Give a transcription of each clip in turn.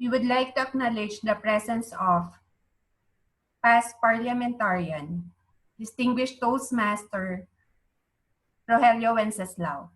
We would like to acknowledge the presence of past parliamentarian, distinguished Toastmaster, Rogelio Wenceslao.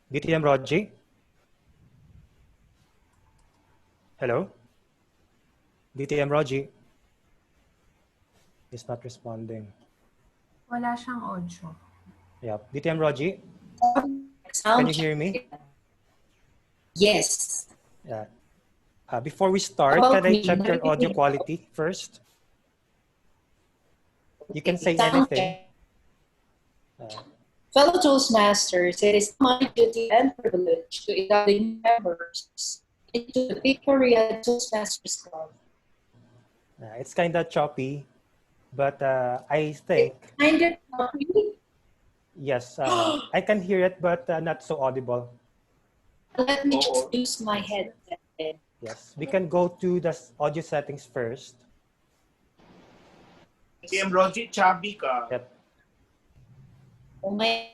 DTM Roger? Hello? DTM Roger? He's not responding. Wala siyang audio. Yep. DTM Roger? Sound Can you hear me? Yes. Yeah. Before we start, can I check your audio quality first? You can say anything. Fellow Toastmasters, it is my duty and privilege to induct the new members into the Victoria Toastmasters Club. It's kind of choppy, but I think... Kind of choppy? Yes, I can hear it, but not so audible. Let me introduce my headset. Yes, we can go to the audio settings first. TM Roger, chubby ka. Yep. Oh my.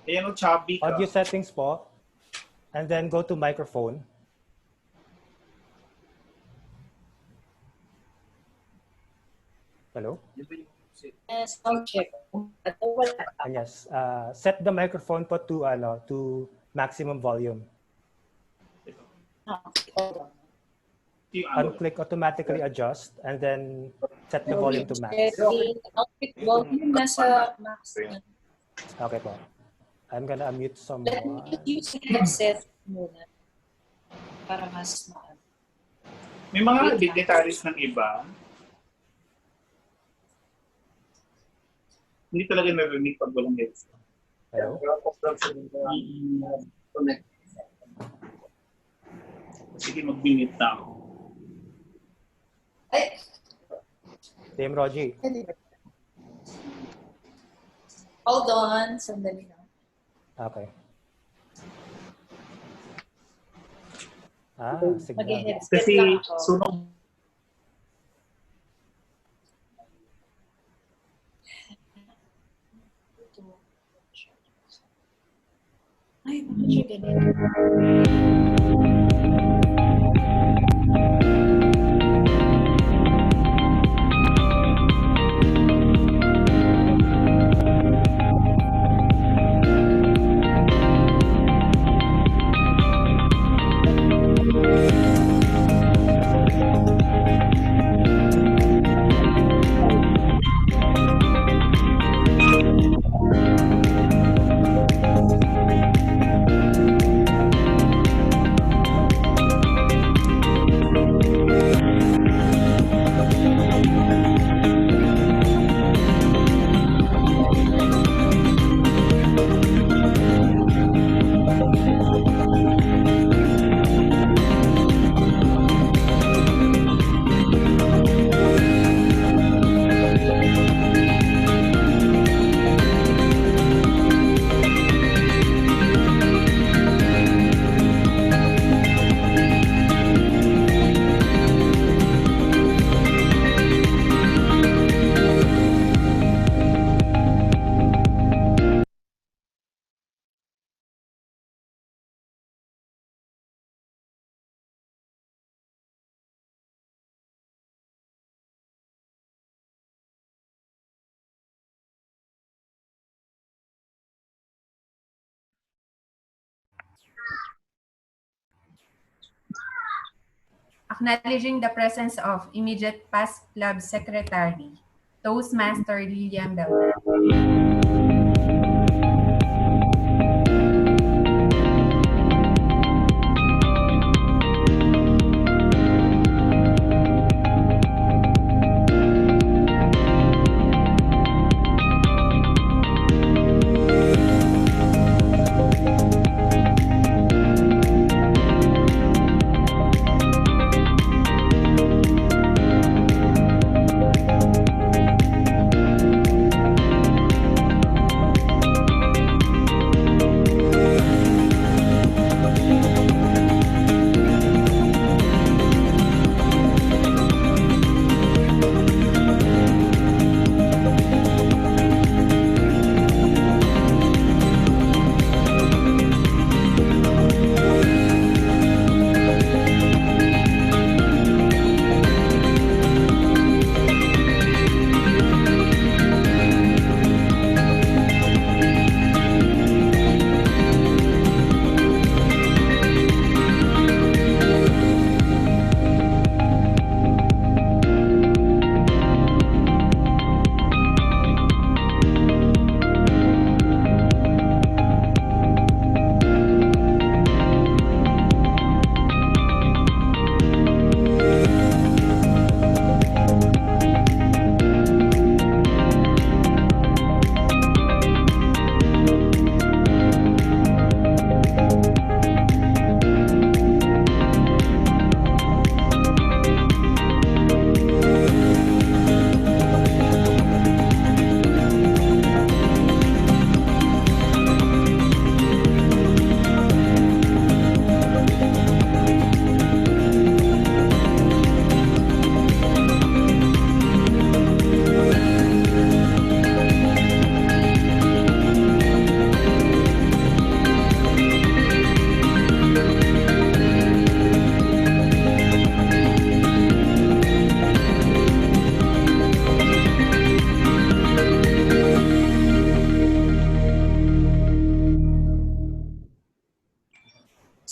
Ayan o, chubby ka. Audio settings po. And then go to microphone. Hello? Sound check. And yes, set the microphone po to maximum volume. Hold on. Unclick automatically adjust and then set the volume to max. Volume nasa max. Okay po. I'm gonna unmute Let someone. me use the headset muna. Para mas maan. May mga dignitaries ng iba. Hindi talaga narinig pag walang headset. Hello? Sige, mag-minute na ako. Team Roger. Hold on. Sandali lang. Okay. Signal. Mag-headset Kasi lang ako. sunog. Ay, bakit siya ganito? Acknowledging the presence of immediate past club secretary, Toastmaster Lilian Beltrán.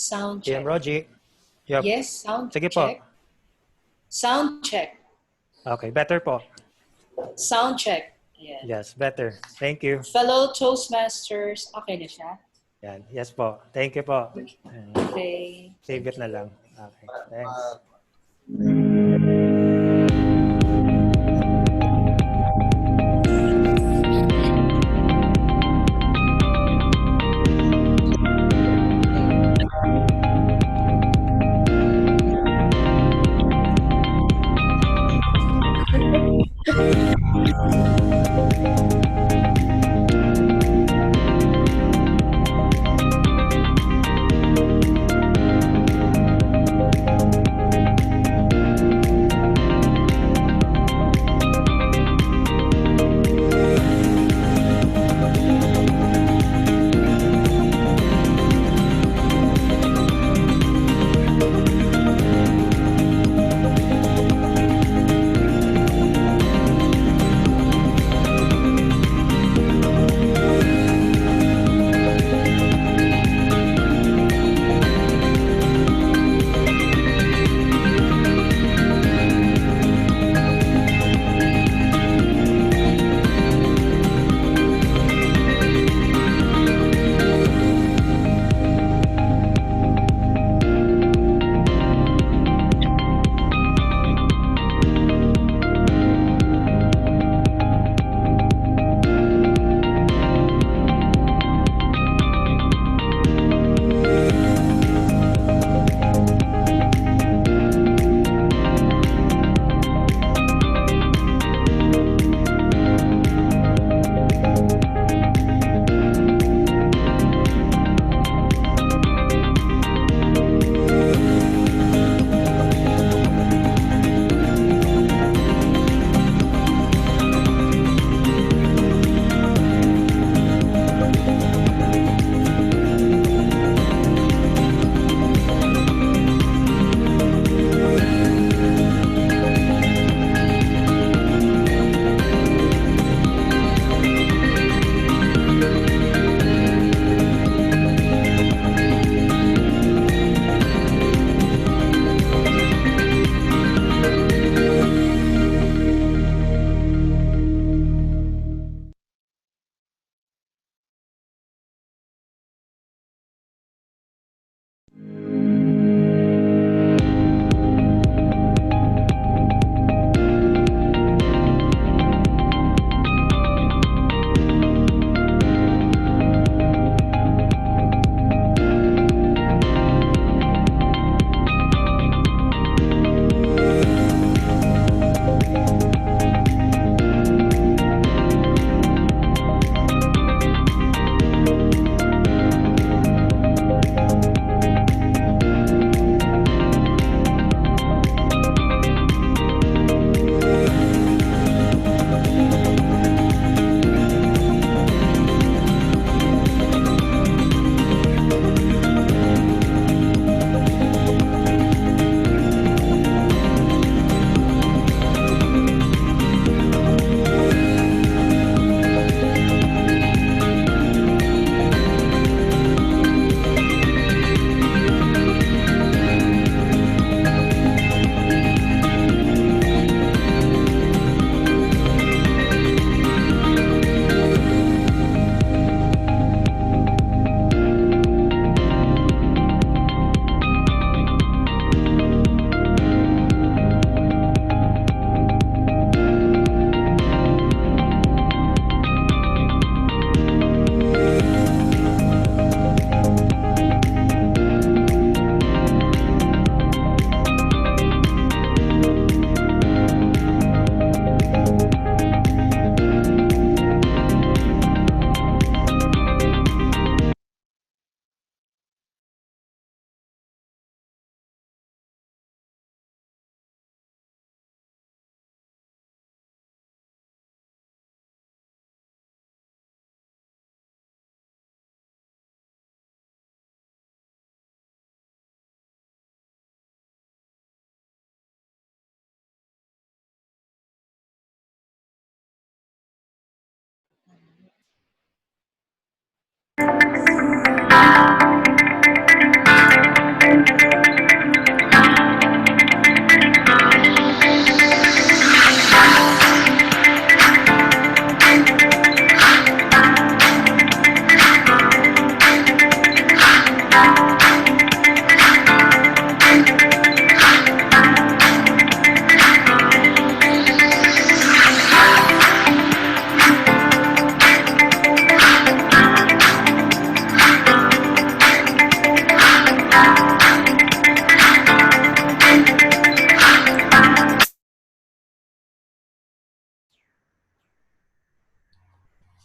Sound PM check. Rogie. Yup. Yes, sound Sige po. check. Sound check. Okay, better po. Sound check. Yeah. Yes, better. Thank you. Fellow Toastmasters, okay na siya? Yan. Yes po. Thank you po. Ayan. Okay. Save it na lang. Okay. Thanks.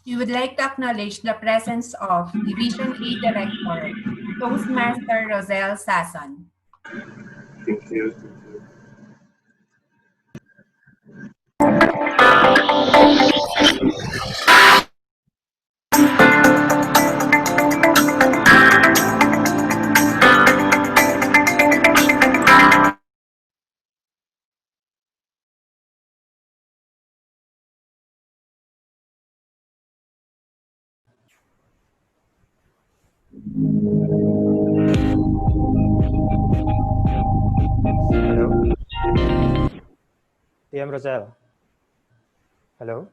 We would like to acknowledge the presence of Division A Director, Toastmaster Rosel Sason. Thank you. Hello? TM Rosel? Hello?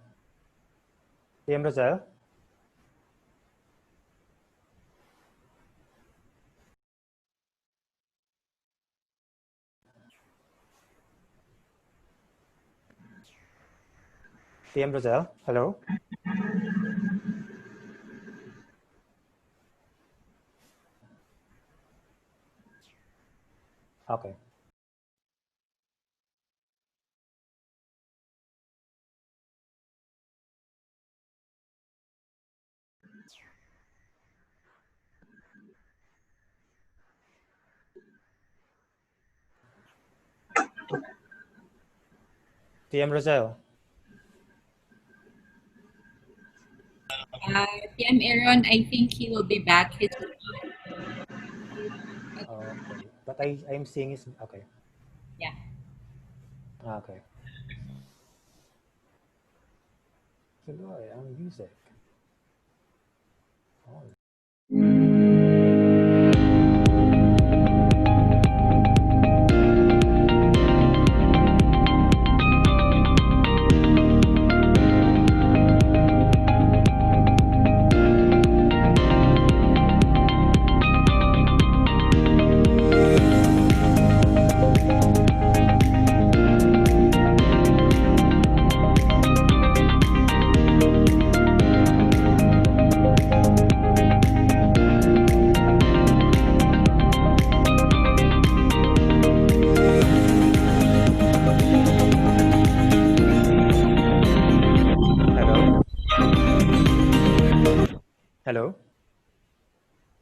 TM Rosel? TM Rosel? Hello? Okay. TM Rosel? PM Aaron, I think he will be back. Okay. But I'm seeing his... Okay. Yeah. Okay. Tuloy ang music. Oh. Hello? Hello?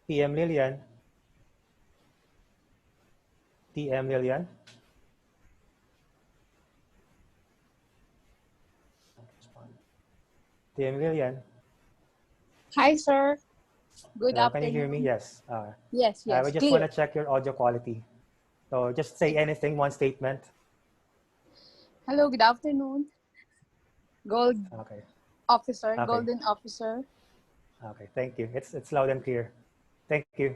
TM Lilian? TM Lilian? TM Lilian? Hi, sir. Good Hello, can you hear me? afternoon. Yes. Yes, We yes, just want clear. to check your audio quality. So just say anything, one statement. Hello, good afternoon. Gold Okay. officer, Okay. golden officer. Okay. Thank you. It's loud and clear. Thank you.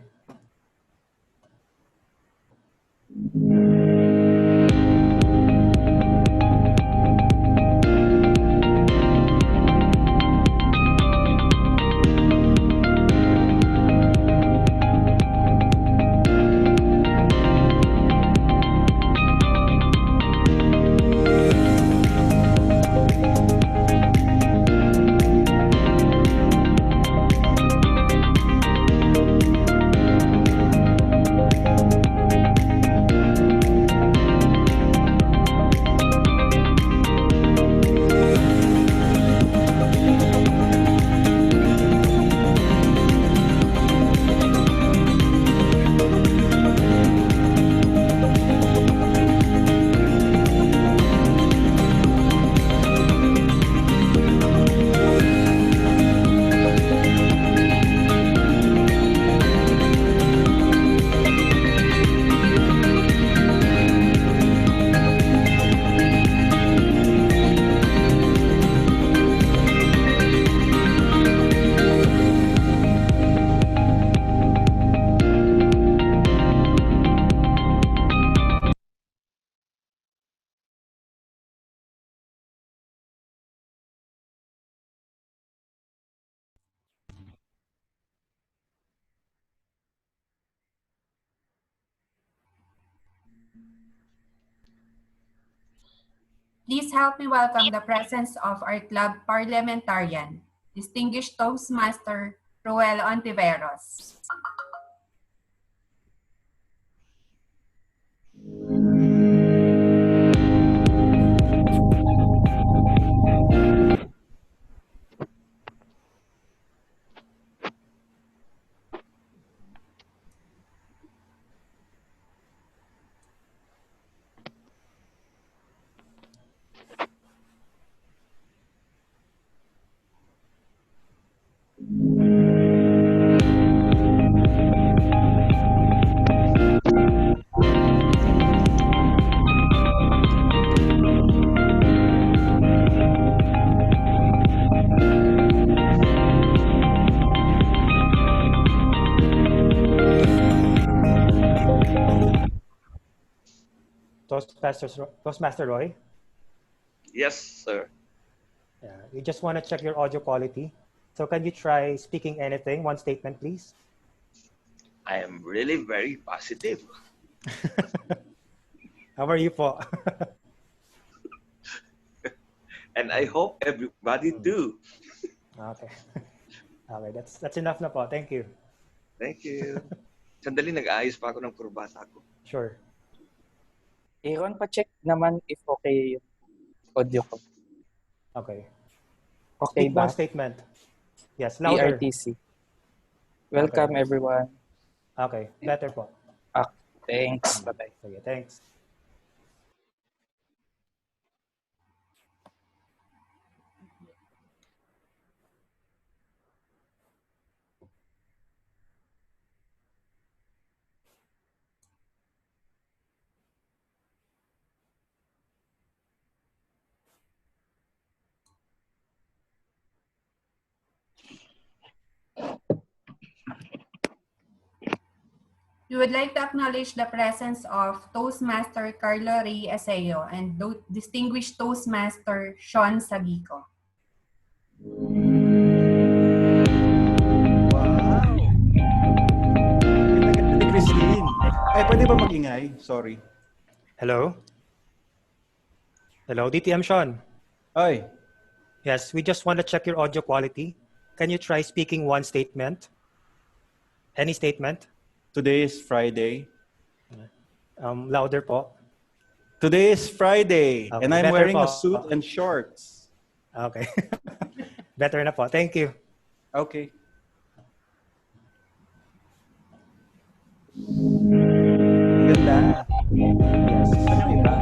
Please help me welcome the presence of our club parliamentarian, distinguished Toastmaster Roel Ontiveros. Toastmaster Roy. Yes, sir. Yeah, we just want to check your audio quality. So can you try speaking anything, one statement, please? I am really very positive. How are you po? And I hope everybody too. Okay. Okay, that's enough na po. Thank you. Thank you. Sandali, nag-aayos pa ako ng kurbata ko. Sure. Aaron, pa-check naman if okay yung audio ko. Okay. Okay Speak ba? one statement. Yes, louder. PRTC. Welcome, Okay. everyone. Okay, better po. Thanks. Bye-bye. Sige, thanks. We would like to acknowledge the presence of Toastmaster Carlo Ray Aseo and distinguished Toastmaster Sean Sagico. Wow! Ganda ni Christine. Ay, pwede ba mag-ingay? Sorry. Hello? Hello, DTM Sean. Ay, Yes, we just want to check your audio quality. Can you try speaking one statement? Any statement? today is Friday. Louder po. Today is Friday, Okay, and I'm better wearing po. a suit and shorts. Okay. Better na po. Thank you. Okay. Ganda. Yes. Ano yung iba?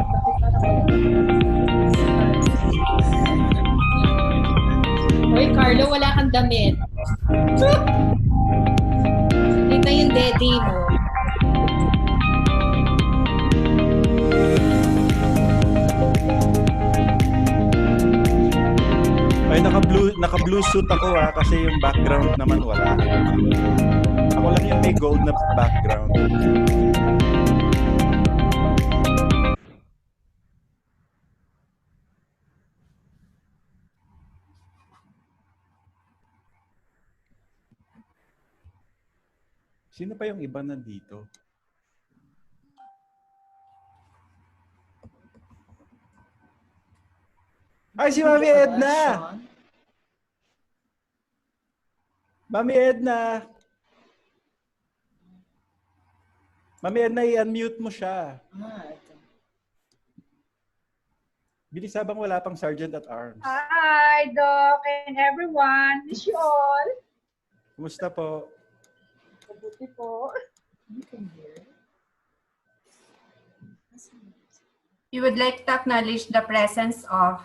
Hoy, Carlo, wala kang damit. Kita yung daddy mo. Ay, naka-blue suit ako kasi yung background naman wala. Ako lang yung may gold na background. Sino pa yung iba nandito? Ay, si Mami Edna! Mami Edna! Mami Edna, i-unmute mo siya. Bilis habang wala pang Sergeant at Arms. Hi, Doc, and everyone. Miss you all. Kumusta po? Mabuti po. We would like to acknowledge the presence of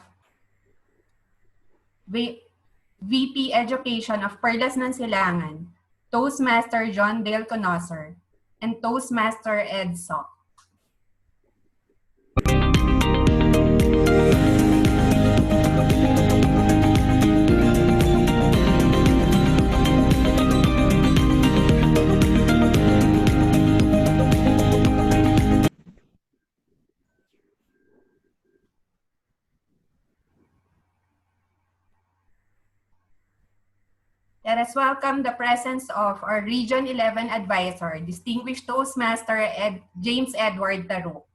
VP Education of Perlas ng Silangan, Toastmaster John Dale Conoser, and Toastmaster Ed Sok. Let us welcome the presence of our Region 11 Advisor, Distinguished Toastmaster James Edward Taro.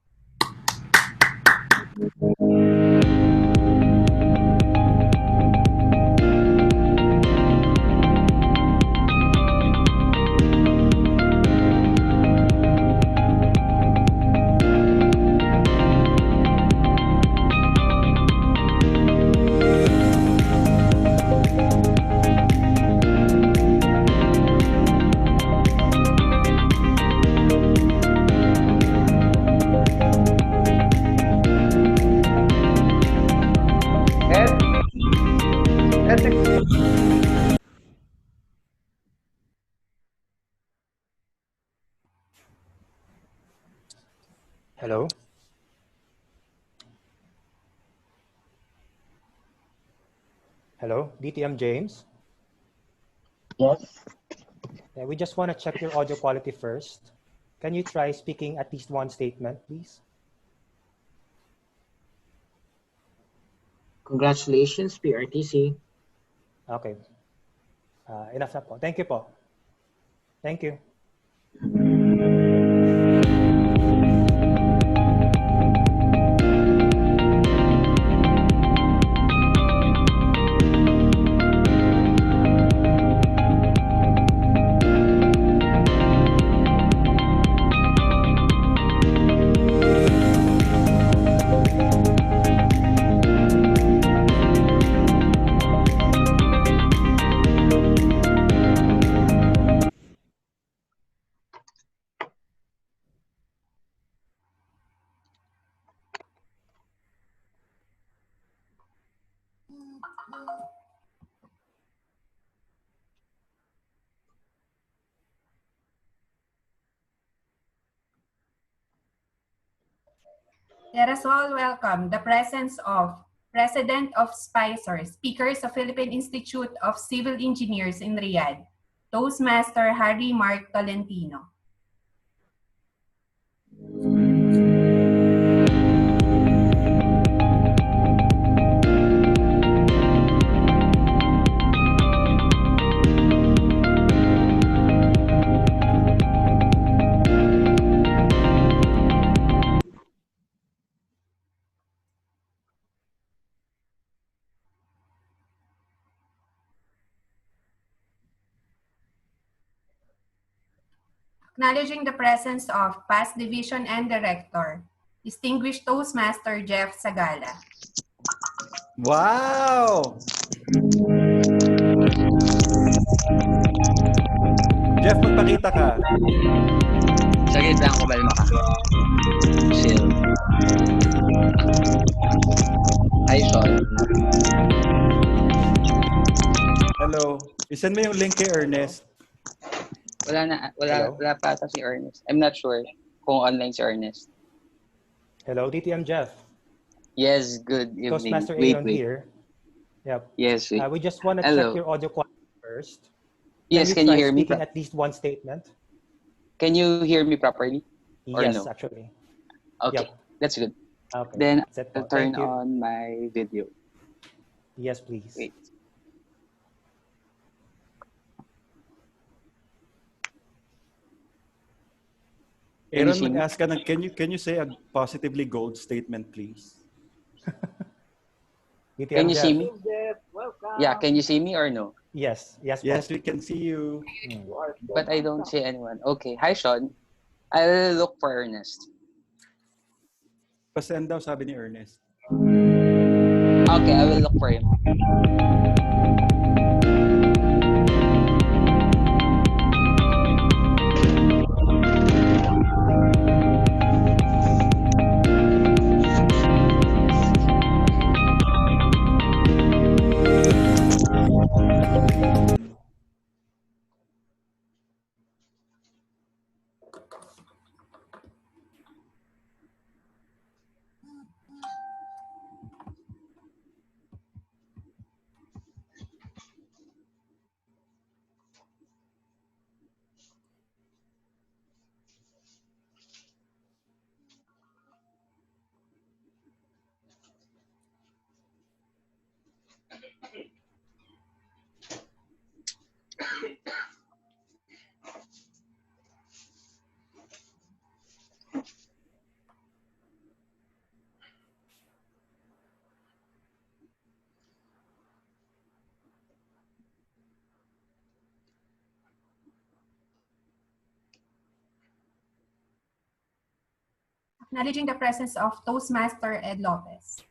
Hello? Hello, DTM James? Yes. Yeah, we just want to check your audio quality first. Can you try speaking at least one statement, please? Congratulations, PRTC. Okay. Enough na po. Thank you po. Thank you. Let us all welcome the presence of President of Spicer, Speakers of Philippine Institute of Civil Engineers in Riyadh, Toastmaster Harry Mark Tolentino. Acknowledging the presence of past division and director, distinguished Toastmaster Jeff Sagala. Wow! Jeff, magpakita ka. Saglit lang, kumalma ka. Chill. Hi, Sean. Hello. Isend mo yung link kay Ernest. Wala pa ata si Ernest. I'm not sure kung online si Ernest. Hello, DTM Jeff. Yes, good evening. Toastmaster Aaron here. Yep. Yes, wait. We just want to check your audio quality first. Yes, can you hear me? Speaking at least one statement. Can you hear me properly? Or Yes, no? actually. Okay, Yep. that's good. Okay. Then I'll I'll turn on my video. Yes, please. Wait. Aaron, mag-ask ka can you say a positively gold statement, please? Can you see me? Yeah, can you see me or no? Yes, yes. Yes, we can see you. But I don't see anyone. Okay, hi Sean. I'll look for Ernest. Pasend daw, sabi ni Ernest. Okay, I will look for him. Acknowledging the presence of Toastmaster Ed Lopez.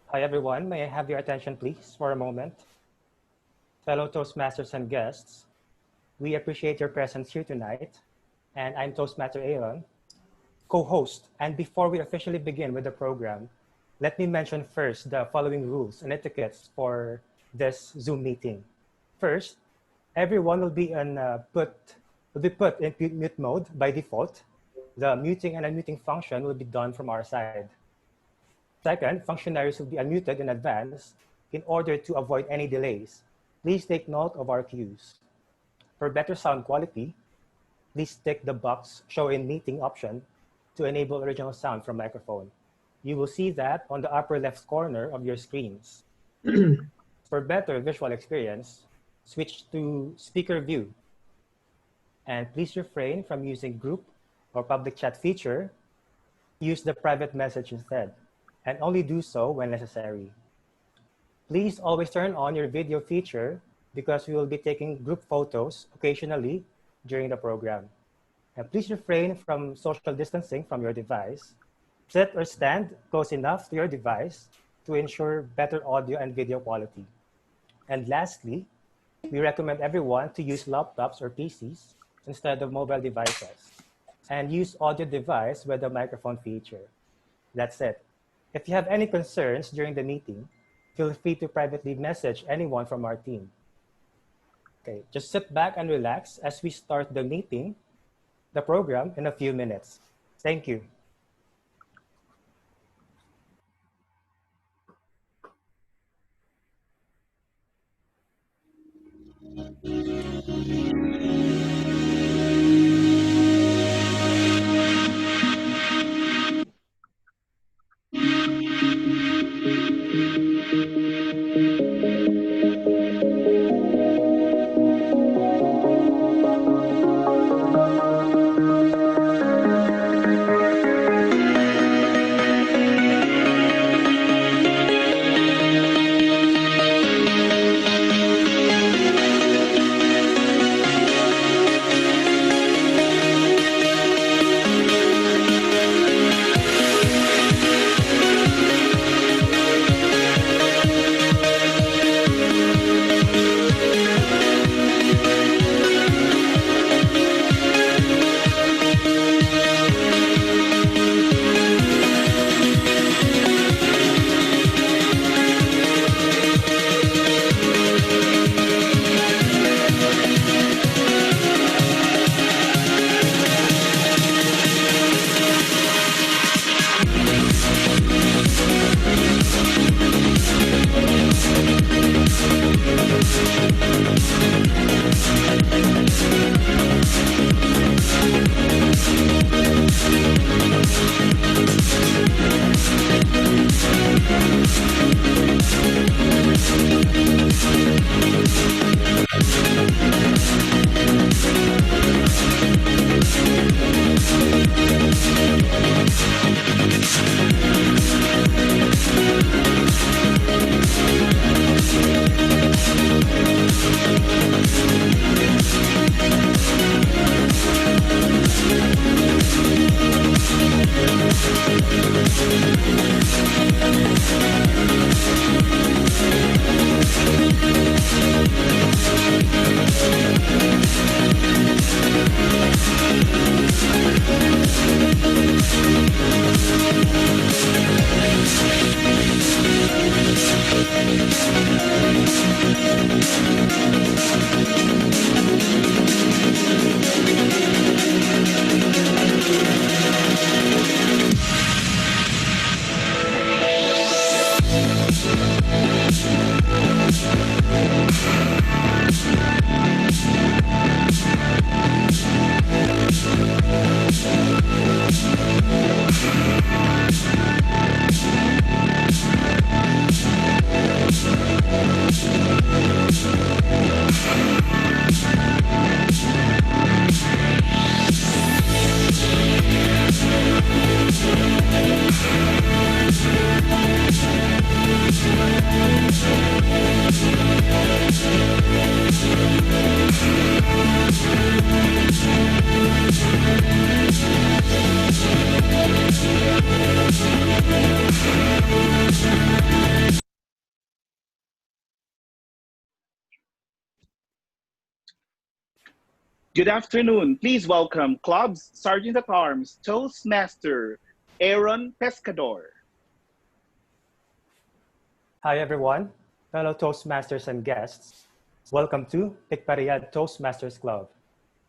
Hi, everyone. May I have your attention, please, for a moment? Fellow Toastmasters and guests, we appreciate your presence here tonight. And I'm Toastmaster Aaron, co-host. And before we officially begin with the program, let me mention first the following rules and etiquettes for this Zoom meeting. First, everyone will be put in mute mode by default. The muting and unmuting function will be done from our side. Second, functionaries will be unmuted in advance in order to avoid any delays. Please take note of our cues. For better sound quality, please tick the box Show in Meeting option to enable original sound from microphone. You will see that on the upper left corner of your screens. For better visual experience, switch to speaker view. And please refrain from using group or public chat feature. Use the private message instead, and only do so when necessary. Please always turn on your video feature because we will be taking group photos occasionally during the program. And please refrain from social distancing from your device. Sit or stand close enough to your device to ensure better audio and video quality. And lastly, we recommend everyone to use laptops or PCs instead of mobile devices, and use audio device with a microphone feature. That's it. If you have any concerns during the meeting, feel free to privately message anyone from our team. Okay, just sit back and relax as we start the program in a few minutes. Thank you. Good afternoon. Please welcome Club's Sergeant at Arms, Toastmaster, Aaron Pescador. Hi, everyone, fellow Toastmasters and guests. Welcome to Tikpariad Toastmasters Club.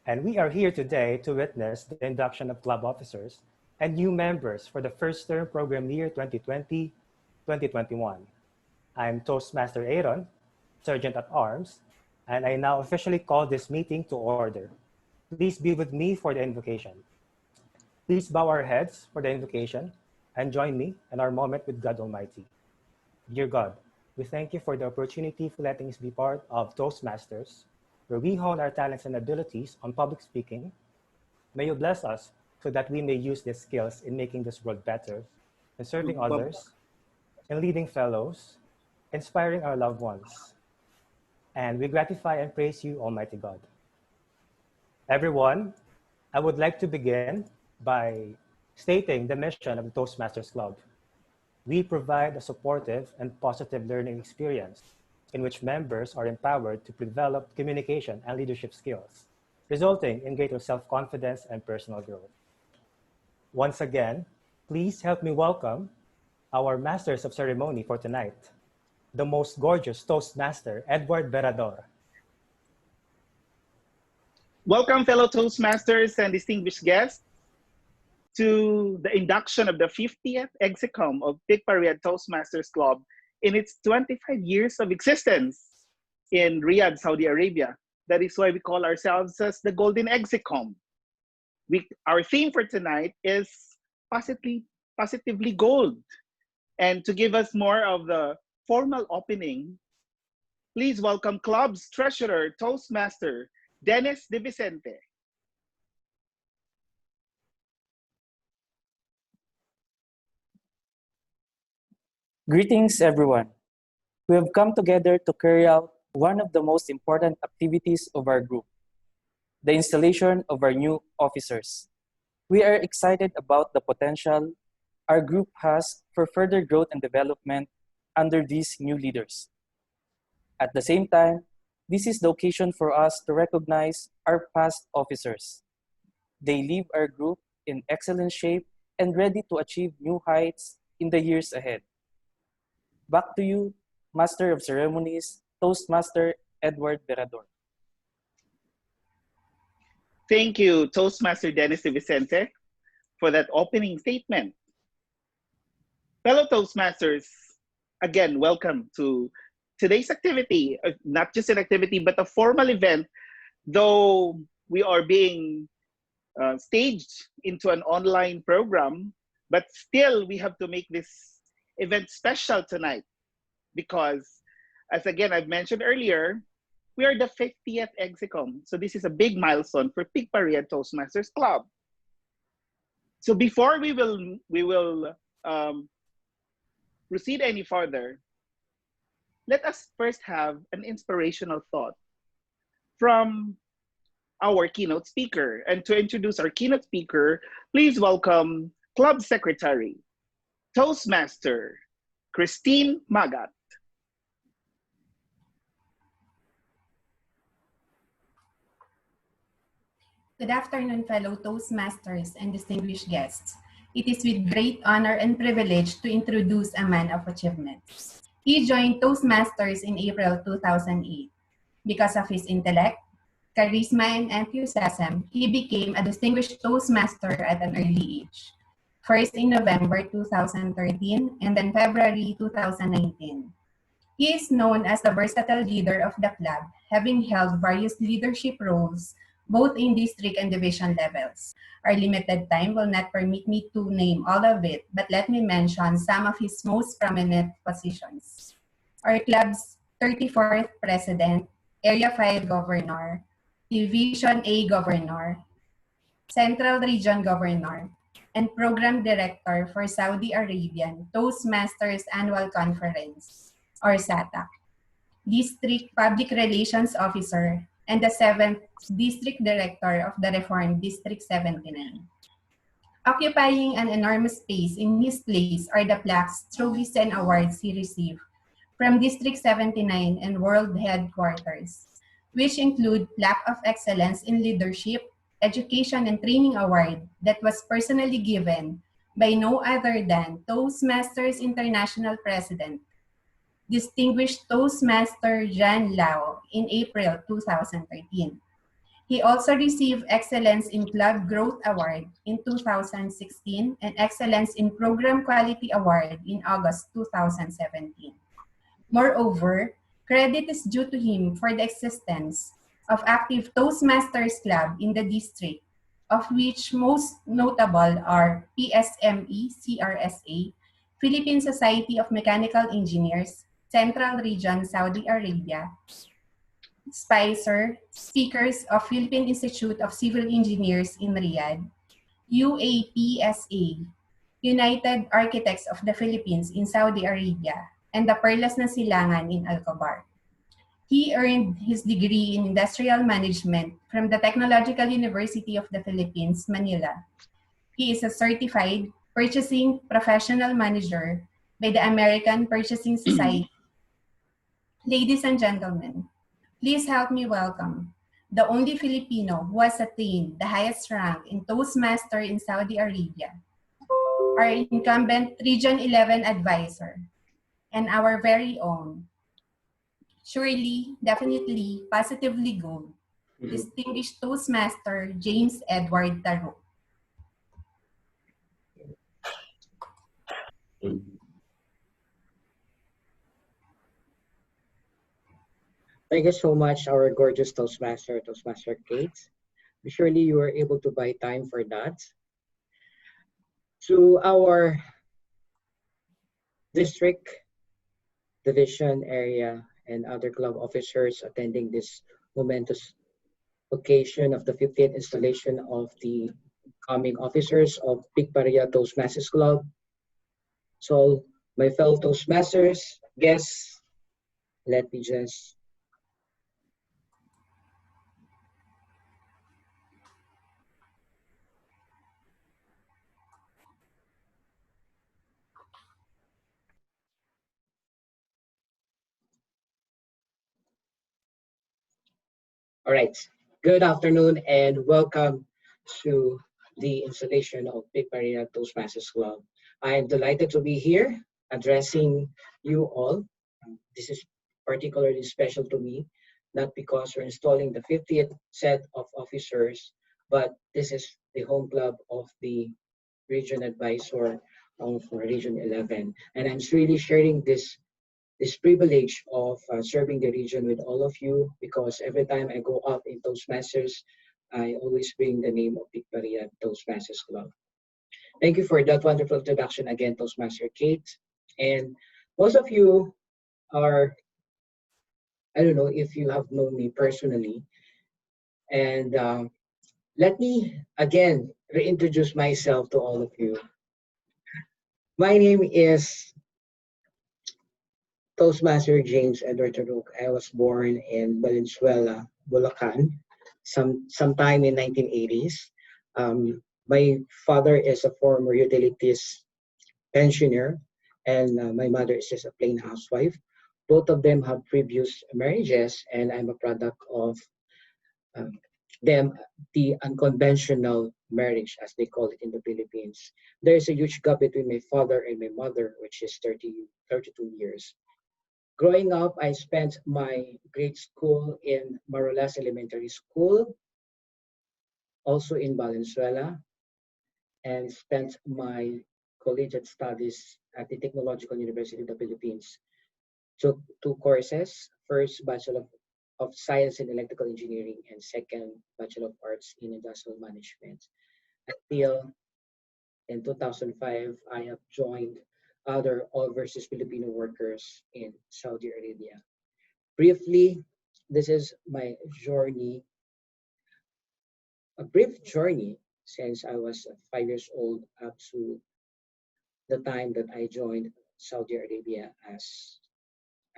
And we are here today to witness the induction of club officers and new members for the first term program year 2020-2021. I'm Toastmaster Aaron, Sergeant at Arms, and I now officially call this meeting to order. Please be with me for the invocation. Please bow our heads for the invocation and join me in our moment with God Almighty. Dear God, we thank you for the opportunity for letting us be part of Toastmasters, where we hone our talents and abilities on public speaking. May you bless us so that we may use these skills in making this world better, in serving others, in leading fellows, inspiring our loved ones. And we gratify and praise you, Almighty God. Everyone, I would like to begin by stating the mission of the Toastmasters Club. We provide a supportive and positive learning experience in which members are empowered to develop communication and leadership skills, resulting in greater self-confidence and personal growth. Once again, please help me welcome our Masters of Ceremony for tonight, the most gorgeous Toastmaster, Edward Verador. Welcome, fellow Toastmasters and distinguished guests, to the induction of the 50th Execom of Tikpariad Toastmasters Club in its 25 years of existence in Riyadh, Saudi Arabia. That is why we call ourselves as the Golden Execom. Our theme for tonight is positively gold. And to give us more of the formal opening, please welcome Club's Treasurer, Toastmaster, Dennis De Vicente. Greetings, everyone. We have come together to carry out one of the most important activities of our group, the installation of our new officers. We are excited about the potential our group has for further growth and development under these new leaders. At the same time, this is the occasion for us to recognize our past officers. They leave our group in excellent shape and ready to achieve new heights in the years ahead. Back to you, Master of Ceremonies, Toastmaster Edward Verador. Thank you, Toastmaster Dennis De Vicente, for that opening statement. Fellow Toastmasters, again, welcome to today's activity, not just an activity, but a formal event, though we are being staged into an online program, but still we have to make this event special tonight because, as again I've mentioned earlier, we are the 50th Execom. So this is a big milestone for Tikpariad Toastmasters Club. So before we will proceed any further, let us first have an inspirational thought from our keynote speaker. And to introduce our keynote speaker, please welcome Club Secretary, Toastmaster, Christine Magat. Good afternoon, fellow Toastmasters and distinguished guests. It is with great honor and privilege to introduce a man of achievements. He joined Toastmasters in April 2008. Because of his intellect, charisma, and enthusiasm, he became a distinguished Toastmaster at an early age. First in November 2013 and then February 2019. He is known as the versatile leader of the club, having held various leadership roles both in district and division levels. Our limited time will not permit me to name all of it, but let me mention some of his most prominent positions. Our club's 34th President, Area 5 Governor, Division A Governor, Central Region Governor, and Program Director for Saudi Arabian Toastmasters Annual Conference, or SATA. District Public Relations Officer, and the 7th District Director of the Reformed District 79. Occupying an enormous space in his place are the plaques, trophies, and awards he received from District 79 and World Headquarters, which include Plaque of Excellence in Leadership, Education and Training Award that was personally given by no other than Toastmasters International President, Distinguished Toastmaster Jan Lau in April 2013. He also received Excellence in Club Growth Award in 2016 and Excellence in Program Quality Award in August 2017. Moreover, credit is due to him for the existence of active Toastmasters Club in the district, of which most notable are PSME, CRSA, Philippine Society of Mechanical Engineers, Central Region, Saudi Arabia, Spicer, Speakers of Philippine Institute of Civil Engineers in Riyadh, UAPSA, United Architects of the Philippines in Saudi Arabia, and the Perlas ng Silangan in Alcobar. He earned his degree in Industrial Management from the Technological University of the Philippines, Manila. He is a certified purchasing professional manager by the American Purchasing Society. Ladies and gentlemen, please help me welcome the only Filipino who has attained the highest rank in Toastmaster in Saudi Arabia, our incumbent Region 11 advisor, and our very own, surely, definitely, positively gold, distinguished Toastmaster James Edward Taro. Thank you so much, our gorgeous Toastmaster, Toastmaster Kate. Surely you were able to buy time for that. To our district, division, area, and other club officers attending this momentous occasion of the 50th installation of the coming officers of Big Paria Toastmasters Club. So, my fellow Toastmasters, guests, let me just All right. Good afternoon and welcome to the installation of Big Paria Toastmasters Club. I am delighted to be here addressing you all. This is particularly special to me, not because we're installing the 50th set of officers, but this is the home club of the region advisor of Region 11. And I'm really sharing this privilege of serving the region with all of you because every time I go up in Toastmasters, I always bring the name of Big Paria Toastmasters Club. Thank you for that wonderful introduction again, Toastmaster Kate. And most of you are, I don't know if you have known me personally. And let me again reintroduce myself to all of you. My name is Toastmaster James Edward Taruk. I was born in Valenzuela, Bulacan, sometime in 1980s. My father is a former utilities pensioner, and my mother is just a plain housewife. Both of them have previous marriages, and I'm a product of them, the unconventional marriage, as they call it in the Philippines. There is a huge gap between my father and my mother, which is 32 years. Growing up, I spent my grade school in Marolas Elementary School, also in Valenzuela, and spent my collegiate studies at the Technological University of the Philippines. Took two courses, first Bachelor of Science in Electrical Engineering and second Bachelor of Arts in Industrial Management. Until in 2005, I have joined other overseas Filipino workers in Saudi Arabia. Briefly, this is my journey, a brief journey since I was 5 years old up to the time that I joined Saudi Arabia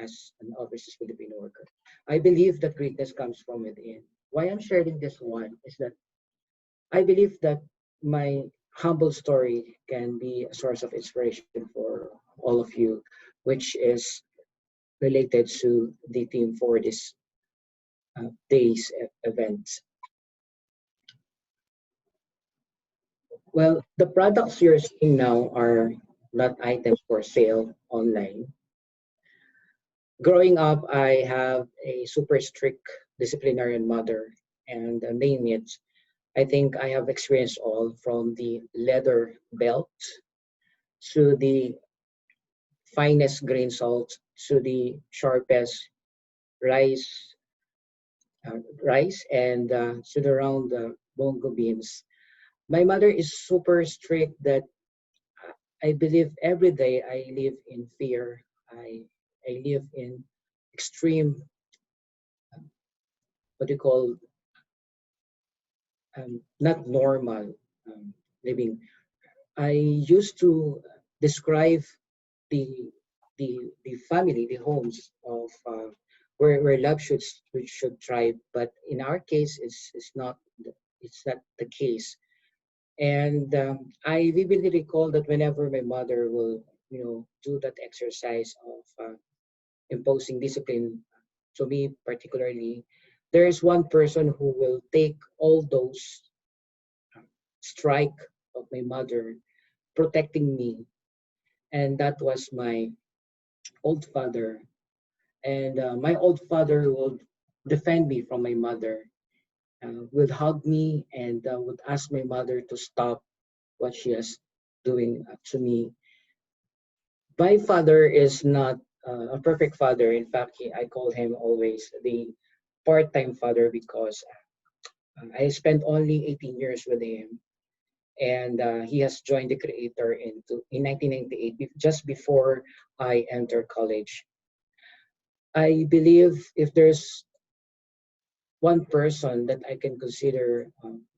as an overseas Filipino worker. I believe that greatness comes from within. Why I'm sharing this one is that I believe that my humble story can be a source of inspiration for all of you, which is related to the theme for this day's event. Well, the products you're seeing now are not items for sale online. Growing up, I have a super strict disciplinarian mother, and name it, I think I have experienced all from the leather belt to the finest grain salt to the sharpest rice, rice and to the round bongo beans. My mother is super strict that I believe every day I live in fear. I live in extreme, what do you call, not normal living. I used to describe the the family, the homes of where love should thrive. But in our case, it's not the case. And I vividly recall that whenever my mother will, do that exercise of imposing discipline to me particularly, there is one person who will take all those strike of my mother, protecting me, and that was my old father. And my old father would defend me from my mother, would hug me, and would ask my mother to stop what she is doing to me. My father is not a perfect father. In fact, I call him always the part-time father because I spent only 18 years with him, and he has joined the Creator in 1998, just before I entered college. I believe if there's one person that I can consider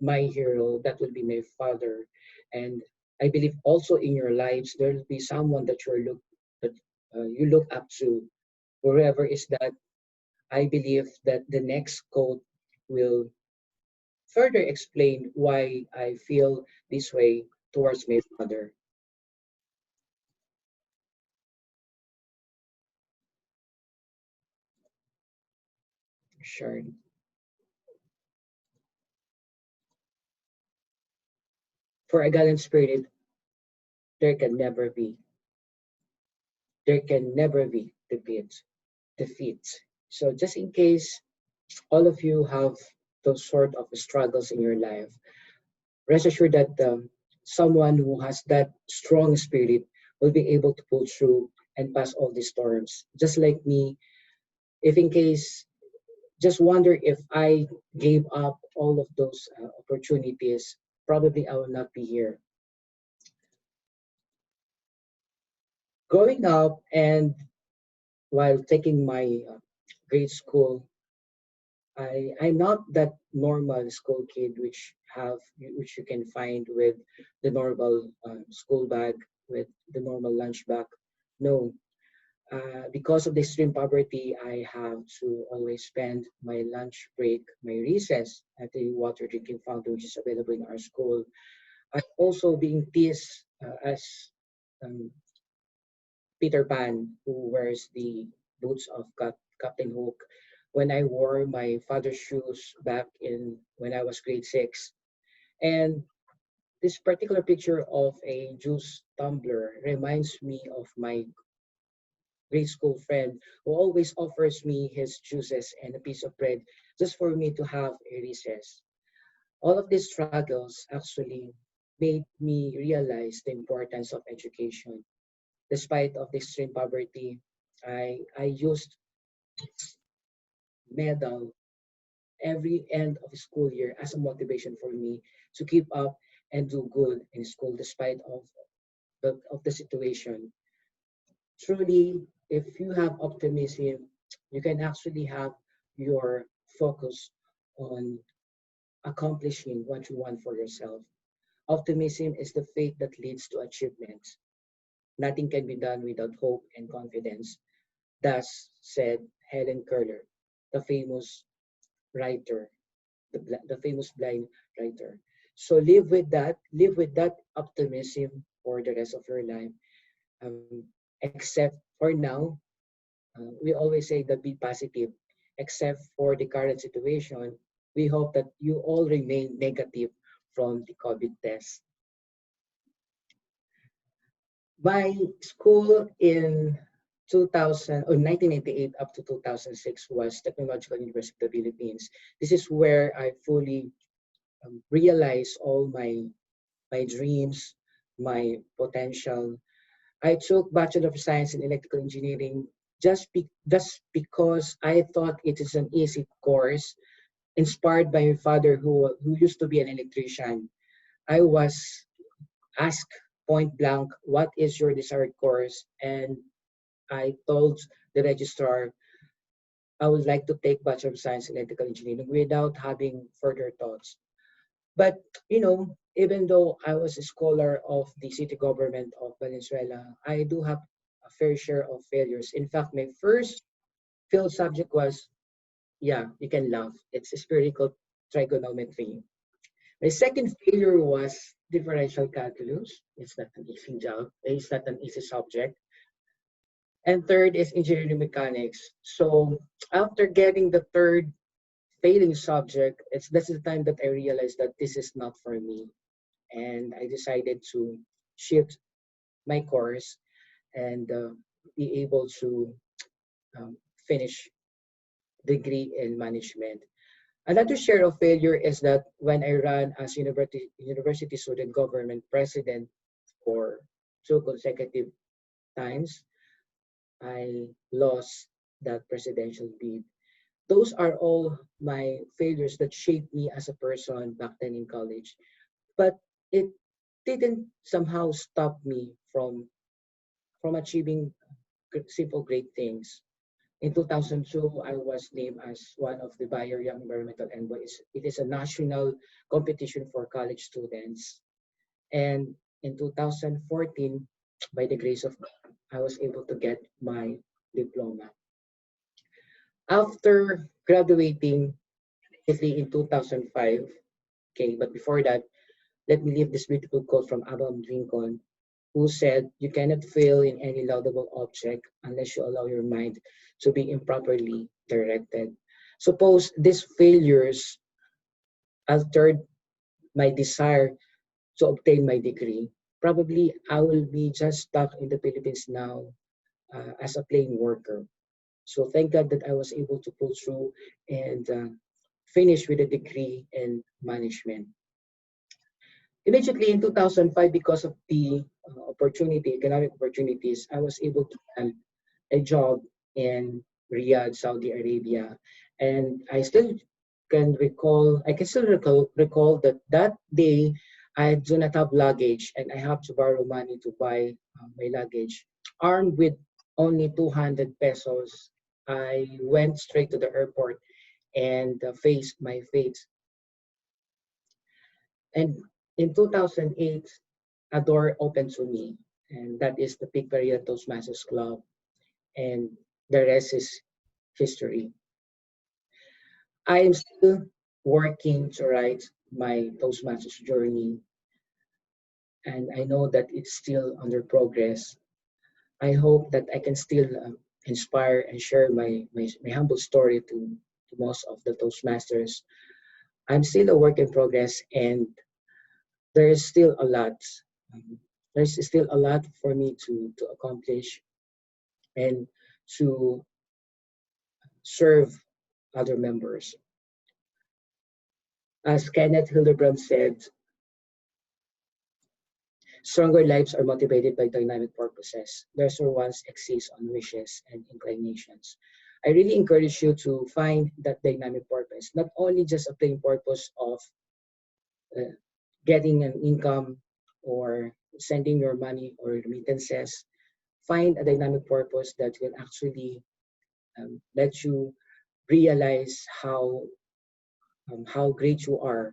my hero, that will be my father. And I believe also in your lives there will be someone that you look up to, wherever is that. I believe that the next quote will further explain why I feel this way towards my father. Sure. For a gallant spirit, there can never be, there can never be defeat. So just in case all of you have those sort of struggles in your life, rest assured that someone who has that strong spirit will be able to pull through and pass all these storms. Just like me, if in case, just wonder if I gave up all of those opportunities, probably I will not be here. Growing up and while taking my grade school, I'm not that normal school kid which you can find with the normal school bag, with the normal lunch bag. No, because of the extreme poverty, I have to always spend my lunch break, my recess at the water drinking fountain which is available in our school. I'm also being teased as um, Peter Pan, who wears the boots of Captain Hook, when I wore my father's shoes back in when I was grade six. And this particular picture of a juice tumbler reminds me of my grade school friend who always offers me his juices and a piece of bread just for me to have a recess. All of these struggles actually made me realize the importance of education. Despite of the extreme poverty, I used medal every end of the school year as a motivation for me to keep up and do good in school despite of the situation. Truly, if you have optimism, you can actually have your focus on accomplishing what you want for yourself. Optimism is the faith that leads to achievements. Nothing can be done without hope and confidence. Thus said Helen Keller, the famous writer, the famous blind writer. So live with that optimism for the rest of your life. Except for now, we always say that be positive. Except for the current situation, we hope that you all remain negative from the COVID test. My school in 2000 or 1998 up to 2006 was Technological University of the Philippines. This is where I fully realized all my dreams, my potential. I took Bachelor of Science in Electrical Engineering just because I thought it is an easy course, inspired by my father who used to be an electrician. I was asked point blank, what is your desired course? And I told the registrar I would like to take Bachelor of Science in Electrical Engineering without having further thoughts. But even though I was a scholar of the city government of Valenzuela, I do have a fair share of failures. In fact, my first failed subject was, yeah, you can laugh. It's spherical trigonometry. My second failure was differential calculus. It's not an easy job. It's not an easy subject. And third is engineering mechanics. So after getting the third failing subject, that's the time that I realized that this is not for me. And I decided to shift my course and be able to finish degree in management. Another share of failure is that when I ran as university student government president for 2 consecutive times, I lost that presidential bid. Those are all my failures that shaped me as a person back then in college. But it didn't somehow stop me from achieving simple great things. In 2002, I was named as one of the Bayer Young Environmental Envoys. It is a national competition for college students. And in 2014, by the grace of God, I was able to get my diploma. After graduating in 2005, okay, but before that, let me leave this beautiful quote from Abraham Lincoln, who said, "You cannot fail in any laudable object unless you allow your mind to be improperly directed." Suppose these failures altered my desire to obtain my degree. Probably I will be just stuck in the Philippines now as a plain worker. So thank God that I was able to pull through and finish with a degree in management. Immediately in 2005, because of the economic opportunities, I was able to land a job in Riyadh, Saudi Arabia. And I can still recall that that day I do not have luggage and I have to borrow money to buy my luggage. Armed with only 200 pesos, I went straight to the airport and faced my fate. And in 2008, a door opened to me, and that is the Big Barrier Toastmasters Club, and the rest is history. I am still working to write my Toastmasters journey, and I know that it's still under progress. I hope that I can still inspire and share my humble story to most of the Toastmasters. I'm still a work in progress, and there is still a lot. Um, there's still a lot for me to accomplish and to serve other members. As Kenneth Hildebrand said, stronger lives are motivated by dynamic purposes. Lesser ones exist on wishes and inclinations. I really encourage you to find that dynamic purpose, not only just a plain purpose of uh, getting an income or sending your money or remittances. Find a dynamic purpose that will actually let you realize how great you are,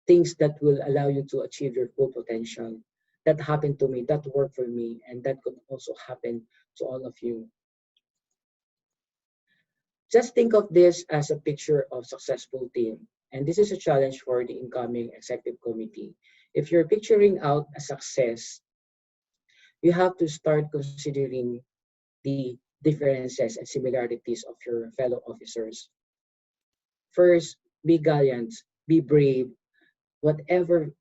things that will allow you to achieve your full potential. That happened to me, that worked for me, and that could also happen to all of you. Just think of this as a picture of successful team. And this is a challenge for the incoming executive committee. If you're picturing out a success, you have to start considering the differences and similarities of your fellow officers. First, be gallant, be brave. Whatever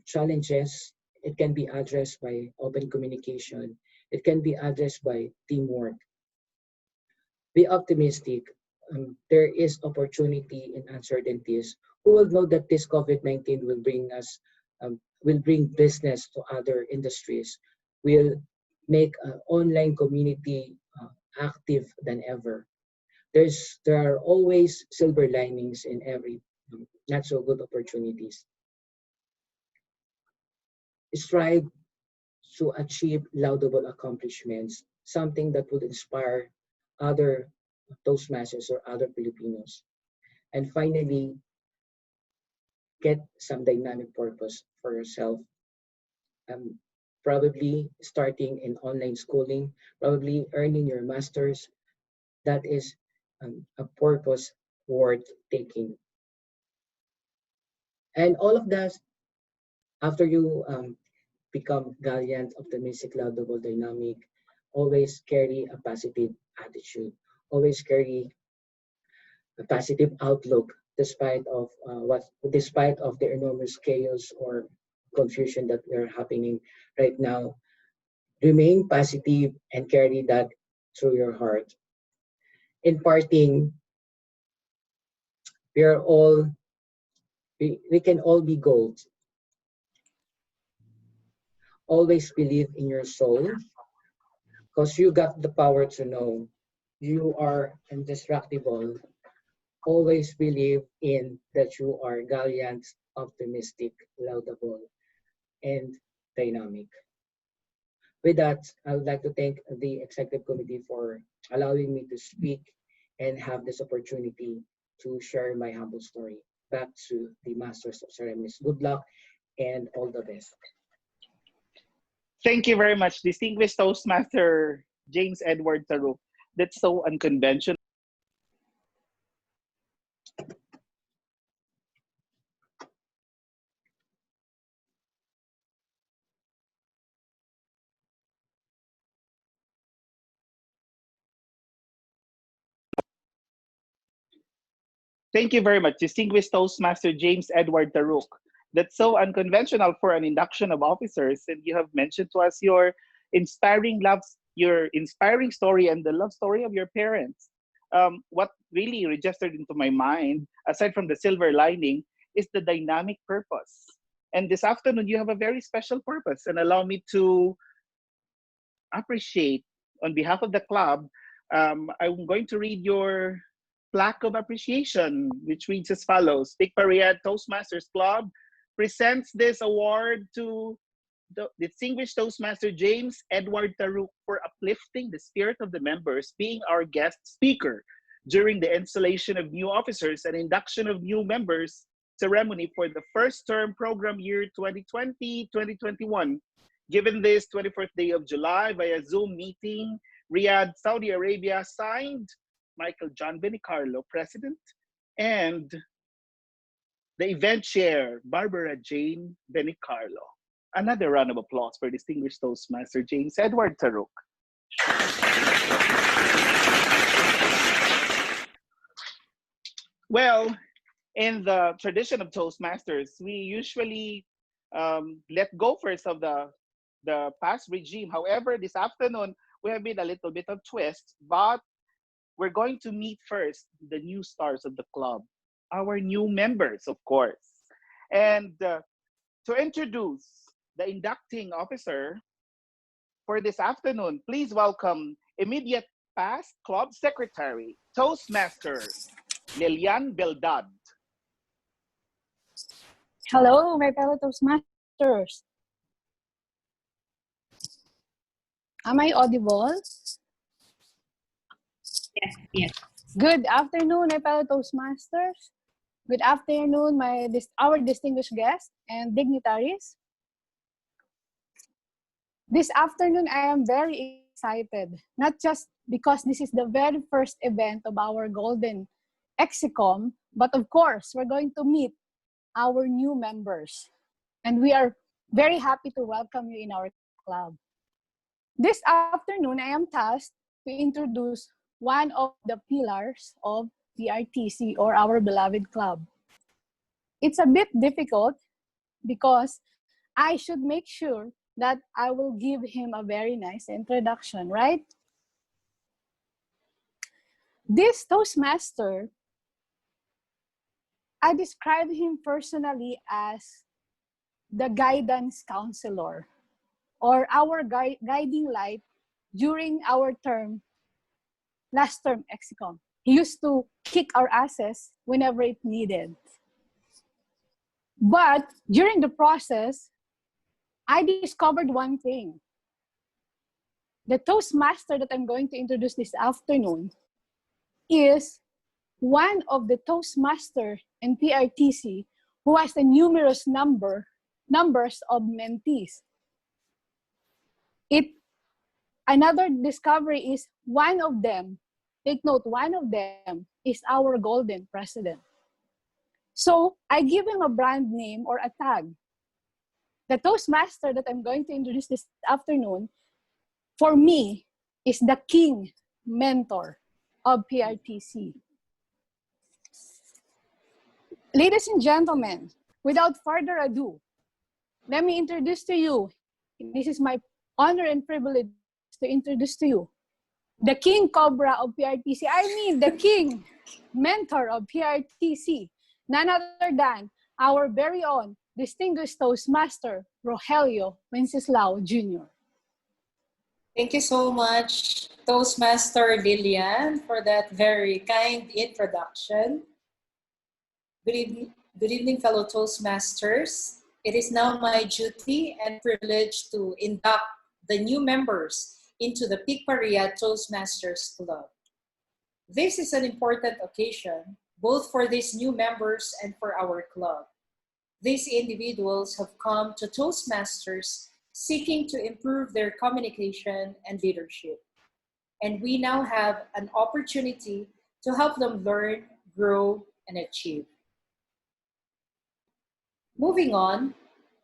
challenges, it can be addressed by open communication. It can be addressed by teamwork. Be optimistic. There is opportunity in uncertainties. Who will know that this COVID-19 will bring business to other industries, will make an online community active than ever. There are always silver linings in every not so good opportunities. Strive to achieve laudable accomplishments, something that would inspire other Toastmasters or other Filipinos. And finally, get some dynamic purpose for yourself. Probably starting in online schooling, probably earning your master's. That is a purpose worth taking. And all of that, after you become gallant, optimistic, laudable, dynamic, always carry a positive attitude. Always carry a positive outlook despite of the enormous chaos or confusion that are happening right now. Remain positive and carry that through your heart. In parting, we can all be gold. Always believe in your soul, because you got the power to know you are indestructible. Always believe in that you are gallant, optimistic, laudable, and dynamic. With that, I would like to thank the executive committee for allowing me to speak and have this opportunity to share my humble story. Back to the Masters of Ceremonies. Good luck and all the best. Thank you very much, distinguished Toastmaster James Edward Taruk. That's so unconventional. Thank you very much, distinguished Toastmaster James Edward Taruk. That's so unconventional for an induction of officers, and you have mentioned to us your inspiring story and the love story of your parents. What really registered into my mind, aside from the silver lining, is the dynamic purpose. And this afternoon, you have a very special purpose, and allow me to appreciate on behalf of the club. I'm going to read your plaque of appreciation, which reads as follows. Big Pariad Toastmasters Club presents this award to the distinguished Toastmaster James Edward Taruk for uplifting the spirit of the members, being our guest speaker during the installation of new officers and induction of new members ceremony for the first term program year 2020-2021. Given this 24th day of July via Zoom meeting, Riyadh, Saudi Arabia, signed Michael John Benicarlo, President, and the event chair, Barbara Jane Benicarlo. Another round of applause for distinguished Toastmaster James Edward Taruk. Well, in the tradition of Toastmasters, we usually let go first of the past regime. However, this afternoon, we have been a little bit of twist, but we're going to meet first the new stars of the club, our new members, of course. And to introduce the inducting officer for this afternoon, please welcome immediate past club secretary, Toastmaster Lilian Beldad. Hello, my fellow Toastmasters. Am I audible? Yes, yes. Good afternoon, my fellow Toastmasters. Good afternoon, our distinguished guests and dignitaries. This afternoon, I am very excited, not just because this is the very first event of our Golden Execom, but of course, we're going to meet our new members. And we are very happy to welcome you in our club. This afternoon, I am tasked to introduce one of the pillars of PRTC, or our beloved club. It's a bit difficult because I should make sure that I will give him a very nice introduction, right? This Toastmaster, I describe him personally as the guidance counselor, or our guiding light during our last term Execom. He used to kick our asses whenever it needed. But during the process, I discovered one thing. The Toastmaster that I'm going to introduce this afternoon is one of the Toastmaster in PRTC who has a numerous numbers of mentees. Another discovery is one of them, take note, one of them is our golden president. So I give him a brand name or a tag. The Toastmaster that I'm going to introduce this afternoon, for me, is the king mentor of PRTC. Ladies and gentlemen, without further ado, let me introduce to you, this is my honor and privilege to introduce to you, the king cobra of PRTC. I mean, the king mentor of PRTC, none other than our very own distinguished Toastmaster, Rogelio Wenceslao Jr. Thank you so much, Toastmaster Lilian, for that very kind introduction. Good evening, fellow Toastmasters. It is now my duty and privilege to induct the new members into the Pigparia Toastmasters Club. This is an important occasion, both for these new members and for our club. These individuals have come to Toastmasters seeking to improve their communication and leadership. And we now have an opportunity to help them learn, grow, and achieve. Moving on,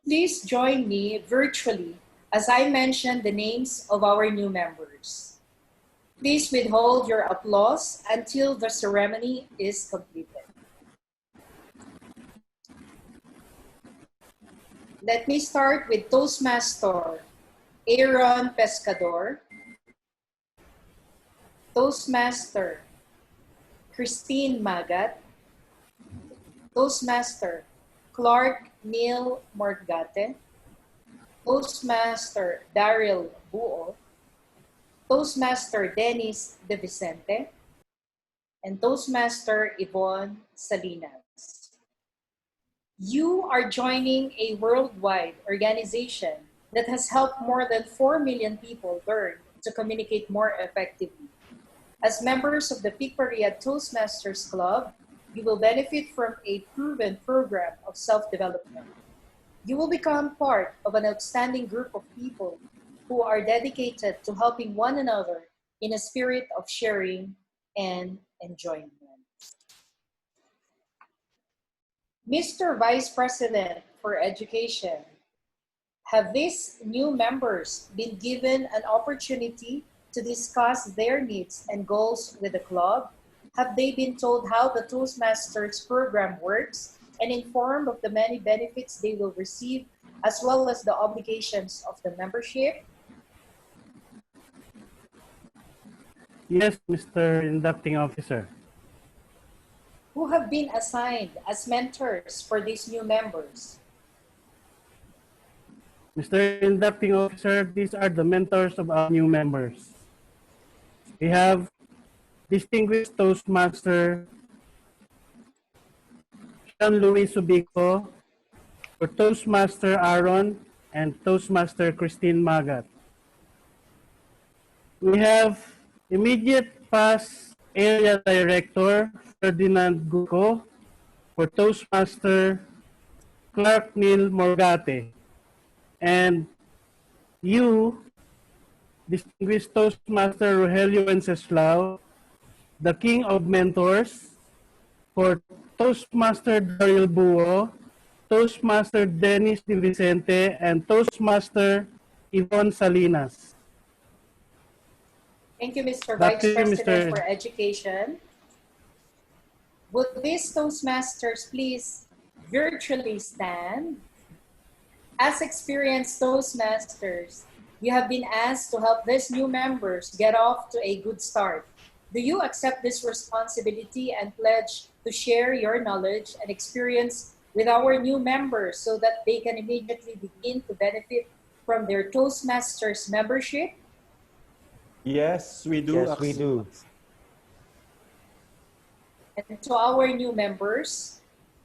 please join me virtually as I mention the names of our new members. Please withhold your applause until the ceremony is completed. Let me start with Toastmaster Aaron Pescador, Toastmaster Christine Magat, Toastmaster Clark Neil Morgate, Toastmaster Daryl Buo, Toastmaster Dennis De Vicente, and Toastmaster Yvonne Salinas. You are joining a worldwide organization that has helped more than 4 million people learn to communicate more effectively. As members of the Pigparia Toastmasters Club, you will benefit from a proven program of self-development. You will become part of an outstanding group of people who are dedicated to helping one another in a spirit of sharing and enjoyment. Mr. Vice President for Education, have these new members been given an opportunity to discuss their needs and goals with the club? Have they been told how the Toastmasters program works and informed of the many benefits they will receive, as well as the obligations of the membership? Yes, Mr. Inducting Officer. Who have been assigned as mentors for these new members? Mr. Inducting Officer, these are the mentors of our new members. We have distinguished Toastmaster Sean Luis Subico, for Toastmaster Aaron, and Toastmaster Christine Magat. We have immediate past area director Ferdinand Guco, for Toastmaster Clark Neil Morgate. And you, distinguished Toastmaster Rogelio Wenceslao, the King of Mentors, for Toastmaster Daryl Buo, Toastmaster Dennis De Vicente, and Toastmaster Yvonne Salinas. Thank you, Mr. Back Vice to you, President Mr. for Education. Would these Toastmasters please virtually stand? As experienced Toastmasters, you have been asked to help these new members get off to a good start. Do you accept this responsibility and pledge to share your knowledge and experience with our new members so that they can immediately begin to benefit from their Toastmasters membership? Yes, we do. Yes, we do. And to our new members,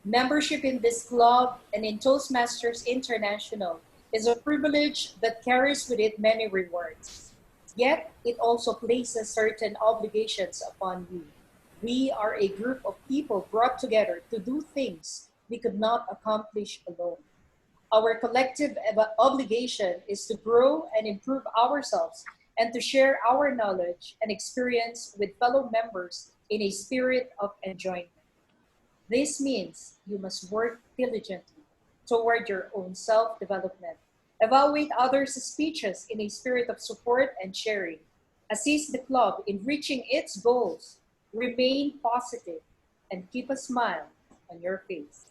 membership in this club and in Toastmasters International is a privilege that carries with it many rewards. Yet, it also places certain obligations upon you. We are a group of people brought together to do things we could not accomplish alone. Our collective obligation is to grow and improve ourselves and to share our knowledge and experience with fellow members in a spirit of enjoyment. This means you must work diligently toward your own self-development, evaluate others' speeches in a spirit of support and sharing, assist the club in reaching its goals, remain positive, and keep a smile on your face.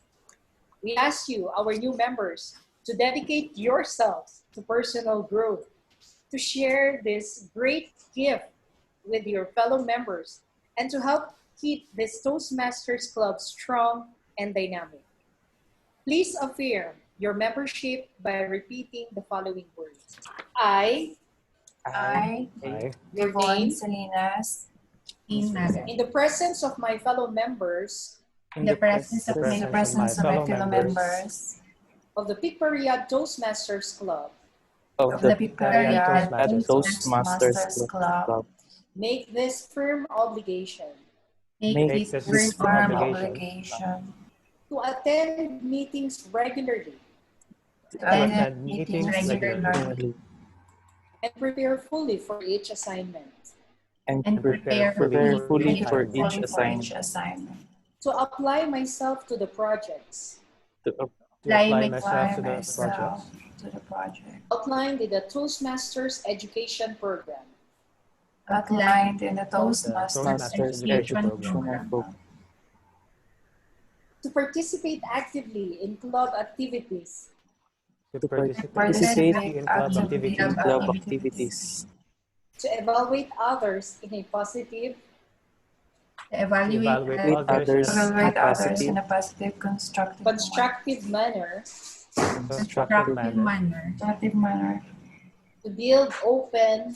We ask you, our new members, to dedicate yourselves to personal growth, to share this great gift with your fellow members, and to help keep this Toastmasters Club strong and dynamic. Please affirm your membership by repeating the following words. I, your name, Salinas, in the presence of my fellow members, in the presence of my fellow members of the Picpariad Toastmasters Club, of the Picpariad Toastmasters Club, make this firm obligation make this firm obligation to attend meetings regularly to attend meetings regularly and prepare fully for each assignment, and prepare fully for each assignment, to apply myself to the projects to apply myself to the myself to the project outlined in the Toastmasters Education Program, outlined in the Toastmasters Toastmasters Education Education Program, Program, to participate actively in club activities, to participate in club activities, in club activities, to evaluate others in a positive, to evaluate others in a positive, constructive manner, constructive manner, to build open,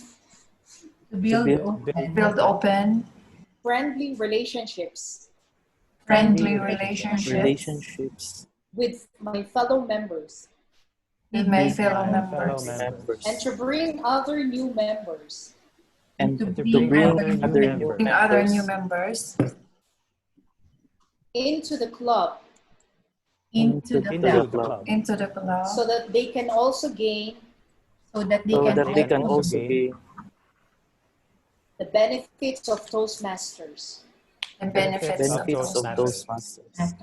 build open, friendly relationships relationships with my fellow members, with my fellow members, and to bring other new members and to to bring bring other new members into the club into the club, so that they can also gain so that they can also gain the benefits of Toastmasters. benefits of Toastmasters.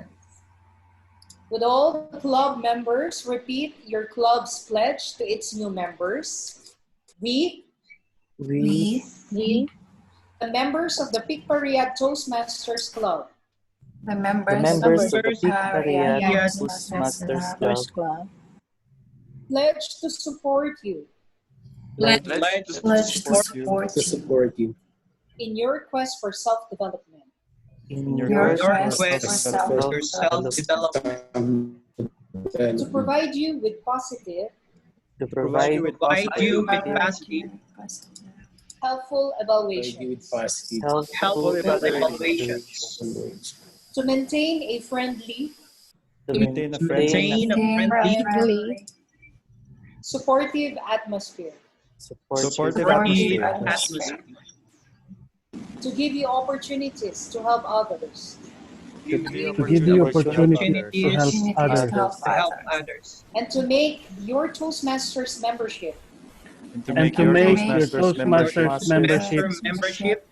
Would all the club members repeat your club's pledge to its new members? We, We, the members of the Picpariad Toastmasters Club, the the members members of the Picpariad Picpariad Toastmasters Club, pledge to support you pledge to support you in your quest for self-development, in your quest quest for for self-development, to provide you with positive, to provide you with positive, helpful evaluations, helpful evaluations, to maintain a friendly, To maintain a friendly, friendly, supportive atmosphere, supportive atmosphere, to give you opportunities to help others, to give you opportunities to help others, and to make your Toastmasters membership and to make your Toastmasters membership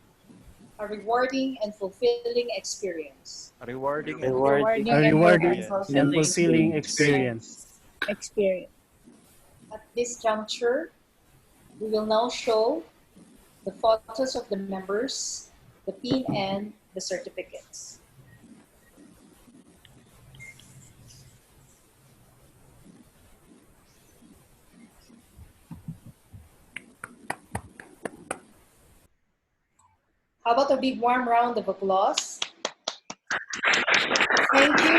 a rewarding and fulfilling experience. rewarding and Rewarding a and rewarding fulfilling and fulfilling experience. experience. At this juncture, we will now show the photos of the members, the pin, and the certificates. How about a big warm round of applause? Thank you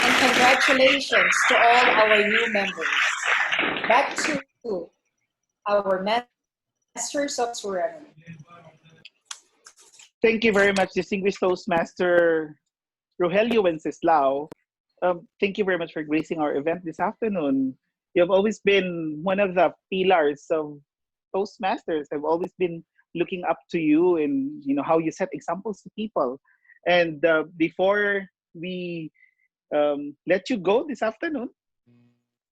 and congratulations to all our new members. Back to our Masters of Ceremony. Thank you very much, distinguished Toastmaster Rogelio Wenceslao. Thank you very much for gracing our event this afternoon. You have always been one of the pillars of Toastmasters. I've always been looking up to you and how you set examples to people. And before we let you go this afternoon,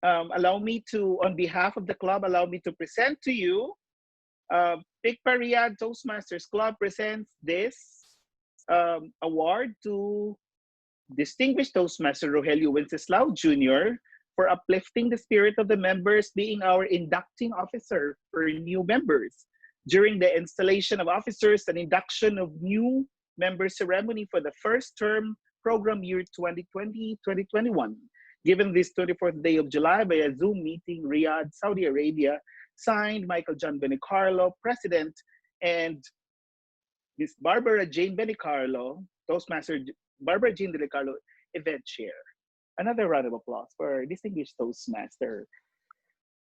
allow me to, on behalf of the club, allow me to present to you Picparia Toastmasters Club presents this award to distinguished Toastmaster Rogelio Wenceslao Jr. for uplifting the spirit of the members, being our inducting officer for new members during the installation of officers and induction of new member ceremony for the first term program year 2020-2021. Given this 24th day of July by a Zoom meeting, Riyadh, Saudi Arabia, signed Michael John Benicarlo, President, and Ms. Barbara Jane Benicarlo, Toastmaster Barbara Jane Benicarlo, Event Chair. Another round of applause for distinguished Toastmaster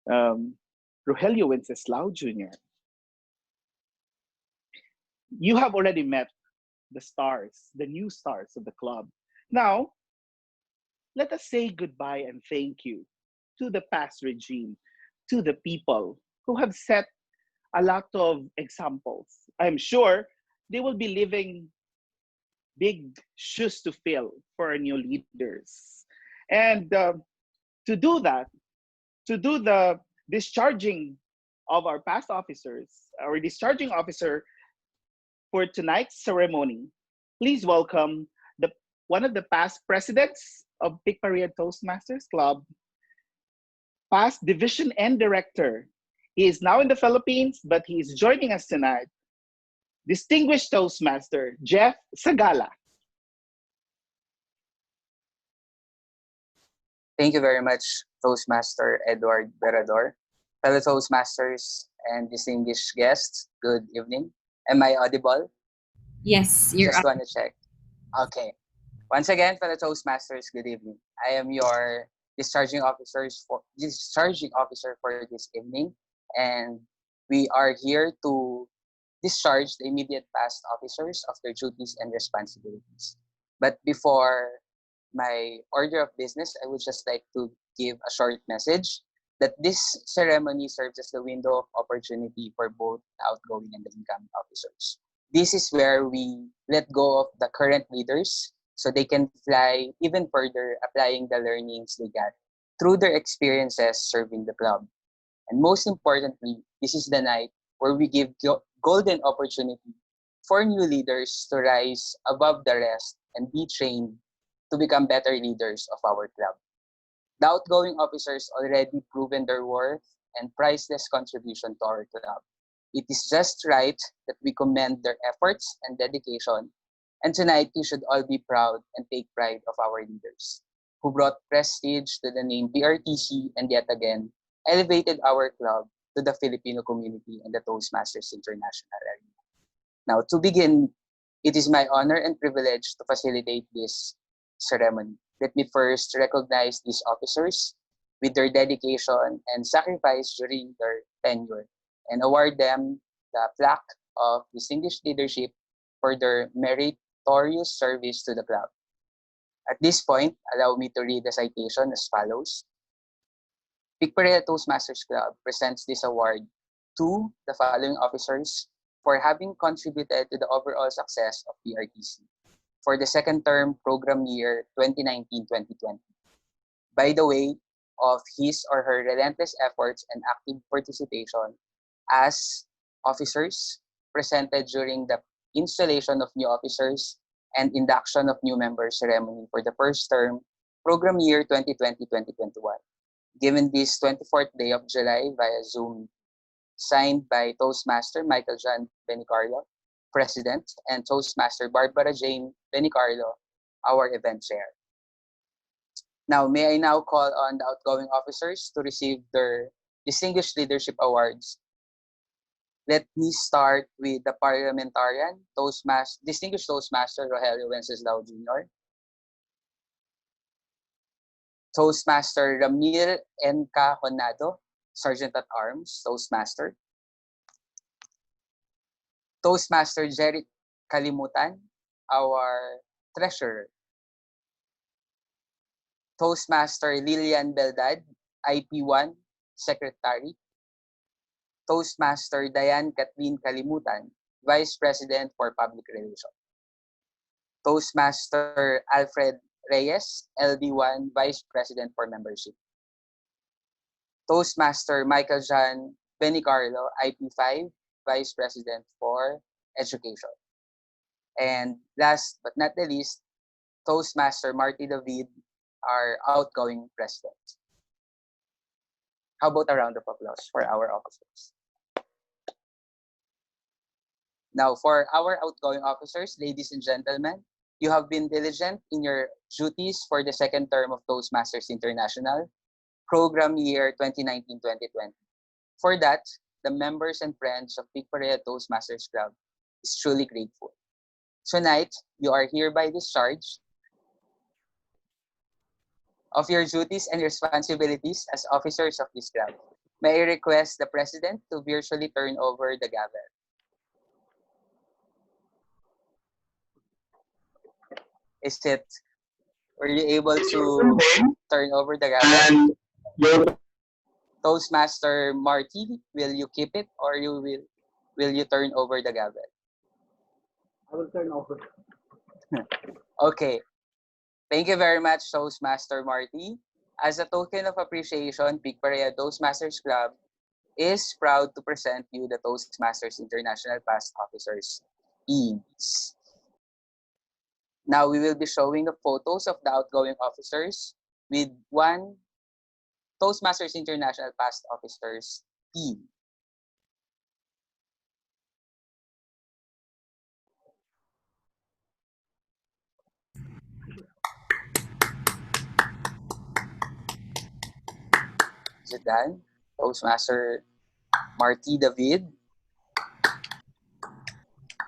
Rogelio Wenceslao Jr. You have already met the stars, the new stars of the club. Now, let us say goodbye and thank you to the past regime, to the people who have set a lot of examples. I'm sure they will be leaving big shoes to fill for our new leaders. And to do that, to do the discharging of our past officers, our discharging officer for tonight's ceremony, please welcome one of the past presidents of Picparia Toastmasters Club, past division and director. He is now in the Philippines, but he is joining us tonight. Distinguished Toastmaster, Jeff Sagala. Thank you very much, Toastmaster Edward Berador. Fellow Toastmasters and distinguished guests, good evening. Am I audible? Yes, you're Just want to check. Okay. Once again, fellow Toastmasters, good evening. I am your discharging officer for this evening, and we are here to discharge the immediate past officers of their duties and responsibilities. But before my order of business, I would just like to give a short message that this ceremony serves as the window of opportunity for both the outgoing and the incoming officers. This is where we let go of the current leaders so they can fly even further, applying the learnings they got through their experiences serving the club. And most importantly, this is the night where we give golden opportunity for new leaders to rise above the rest and be trained to become better leaders of our club. The outgoing officers already proven their worth and priceless contribution to our club. It is just right that we commend their efforts and dedication. And tonight, you should all be proud and take pride of our leaders, who brought prestige to the name PRTC and yet again elevated our club to the Filipino community and the Toastmasters International Arena. Now, to begin, it is my honor and privilege to facilitate this ceremony. Let me first recognize these officers with their dedication and sacrifice during their tenure and award them the plaque of distinguished leadership for their meritorious service to the club. At this point, allow me to read the citation as follows. Picparia Toastmasters Club presents this award to the following officers for having contributed to the overall success of PRTC for the second term program year 2019-2020. By the way, of his or her relentless efforts and active participation as officers presented during the installation of new officers and induction of new members ceremony for the first term program year 2020-2021, given this 24th day of July via Zoom, signed by Toastmaster Michael John Benicarlo, President, and Toastmaster Barbara Jane Benicarlo, our event chair. Now, may I now call on the outgoing officers to receive their Distinguished Leadership Awards. Let me start with the parliamentarian, Distinguished Toastmaster Rogelio Wenceslao Jr., Toastmaster Ramil Enca Honado, Sergeant at Arms, Toastmaster. Toastmaster Jeric Kalimutan, our Treasurer. Toastmaster Lilian Beldad, IP1, Secretary. Toastmaster Diane Kathleen Kalimutan, Vice President for Public Relations. Toastmaster Alfred Reyes, LB1, Vice President for Membership. Toastmaster Michael John Benicarlo, IP5, Vice President for Education. And last but not the least, Toastmaster Marty David, our outgoing president. How about a round of applause for our officers? Now, for our outgoing officers, ladies and gentlemen, you have been diligent in your duties for the second term of Toastmasters International, program year 2019-2020. For that, the members and friends of Big Paria Toastmasters Club is truly grateful. Tonight, you are hereby discharged of your duties and responsibilities as officers of this club. May I request the President to virtually turn over the gavel. Were you able to turn over the gavel? Toastmaster Marty, will you keep it or will you turn over the gavel? I will turn over. Okay. Thank you very much, Toastmaster Marty. As a token of appreciation, Big Paria Toastmasters Club is proud to present you the Toastmasters International Past Officers teams. Now we will be showing the photos of the outgoing officers with one Toastmasters International Past Officers team. Is it done? Toastmaster Marty David.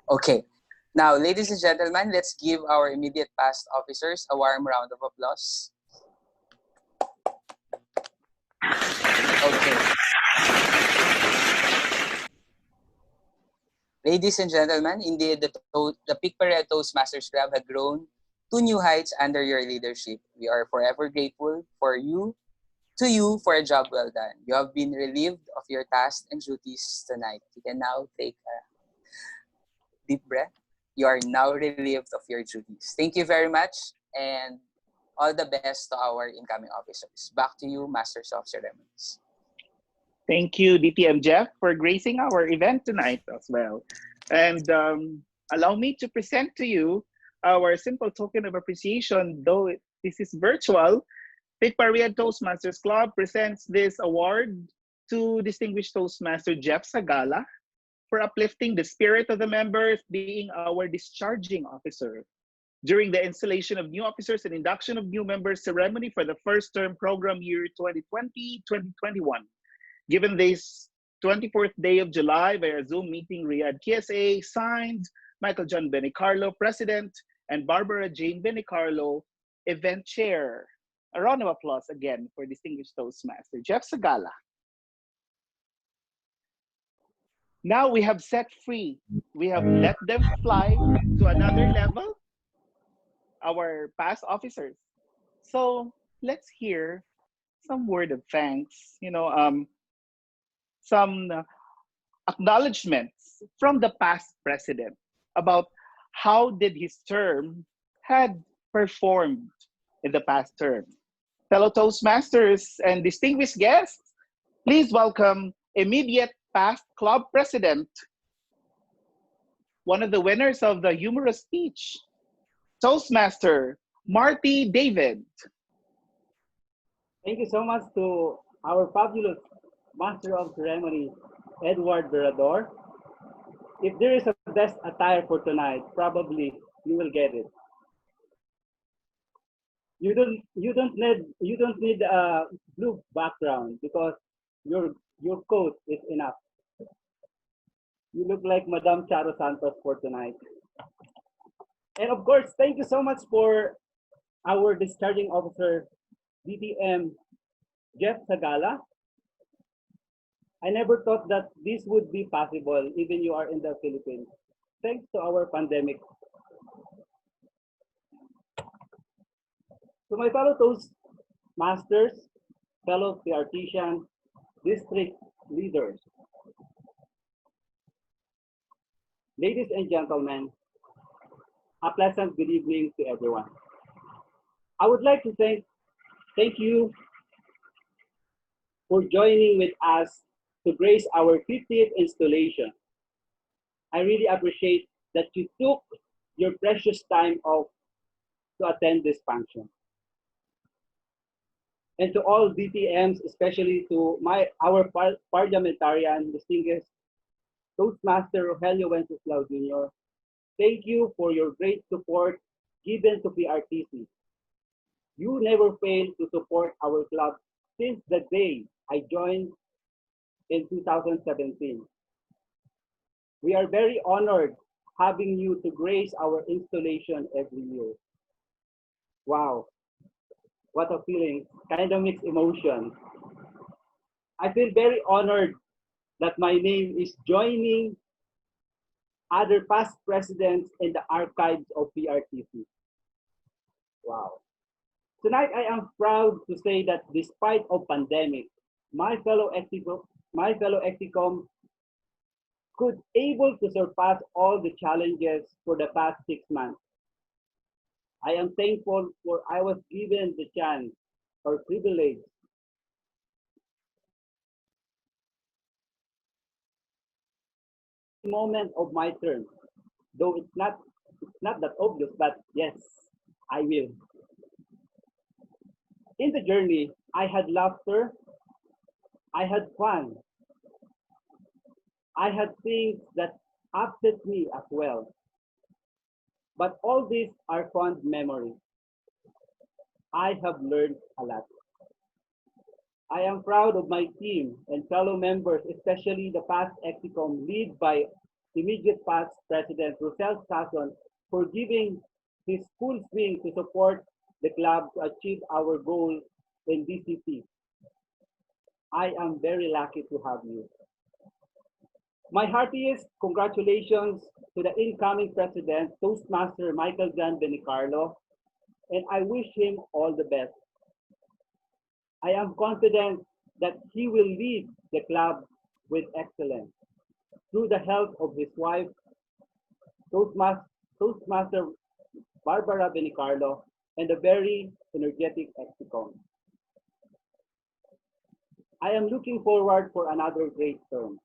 Okay. Now, ladies and gentlemen, let's give our immediate past officers a warm round of applause. Okay. Ladies and gentlemen, indeed, the Big Paria Toastmasters Club had grown to new heights under your leadership. We are forever grateful to you for a job well done. You have been relieved of your tasks and duties tonight. You can now take a deep breath. You are now relieved of your duties. Thank you very much, and all the best to our incoming officers. Back to you, Masters of Ceremonies. Thank you, DTM Jeff, for gracing our event tonight as well. And allow me to present to you our simple token of appreciation, though this is virtual. Big Paria Toastmasters Club presents this award to Distinguished Toastmaster Jeff Sagala for uplifting the spirit of the members, being our discharging officer during the installation of new officers and induction of new members ceremony for the first term program year 2020-2021. Given this 24th day of July via Zoom meeting, Riyadh KSA, signed Michael John Benicarlo, President, and Barbara Jane Benicarlo, Event Chair. A round of applause again for Distinguished Toastmaster Jeff Sagala. Now we have set free. We have let them fly to another level, our past officers. So let's hear some word of thanks, some acknowledgements from the past president about how did his term had performed in the past term. Fellow Toastmasters and distinguished guests, please welcome immediate past club president, one of the winners of the humorous speech, Toastmaster Marty David. Thank you so much to our fabulous Master of Ceremony, Edward Verador. If there is a best attire for tonight, probably you will get it. You don't need a blue background because your coat is enough. You look like Madame Charo Santos for tonight. And of course, thank you so much for our discharging officer, DTM Jeff Sagala. I never thought that this would be possible, even you are in the Philippines, thanks to our pandemic. To my fellow Toastmasters, fellow PRTians, district leaders, ladies and gentlemen, a pleasant good evening to everyone. I would like to thank you for joining with us to grace our 50th installation. I really appreciate that you took your precious time off to attend this function. And to all DTMs, especially to our parliamentarian distinguished Toastmaster Rogelio Wenceslao Jr., thank you for your great support given to PRTC. You never failed to support our club since the day I joined in 2017. We are very honored having you to grace our installation every year. Wow, what a feeling, kind of mixed emotion. I feel very honored that my name is joining other past presidents in the archives of PRTC. Wow. Tonight, I am proud to say that despite of pandemic, my fellow Execom could able to surpass all the challenges for the past 6 months. I am thankful for I was given the chance or privilege moment of my term, though it's not that obvious, but yes, I will. In the journey, I had laughter, I had fun, I had things that upset me as well. But all these are fond memories. I have learned a lot. I am proud of my team and fellow members, especially the past Execom led by immediate past President Rosel Sason for giving his full swing to support the club to achieve our goal in DCP. I am very lucky to have you. My heartiest congratulations to the incoming President, Toastmaster Michael Jan Benicarlo, and I wish him all the best. I am confident that he will lead the club with excellence through the help of his wife, Toastmaster Barbara Benicarlo, and a very energetic Execom. I am looking forward for another great term.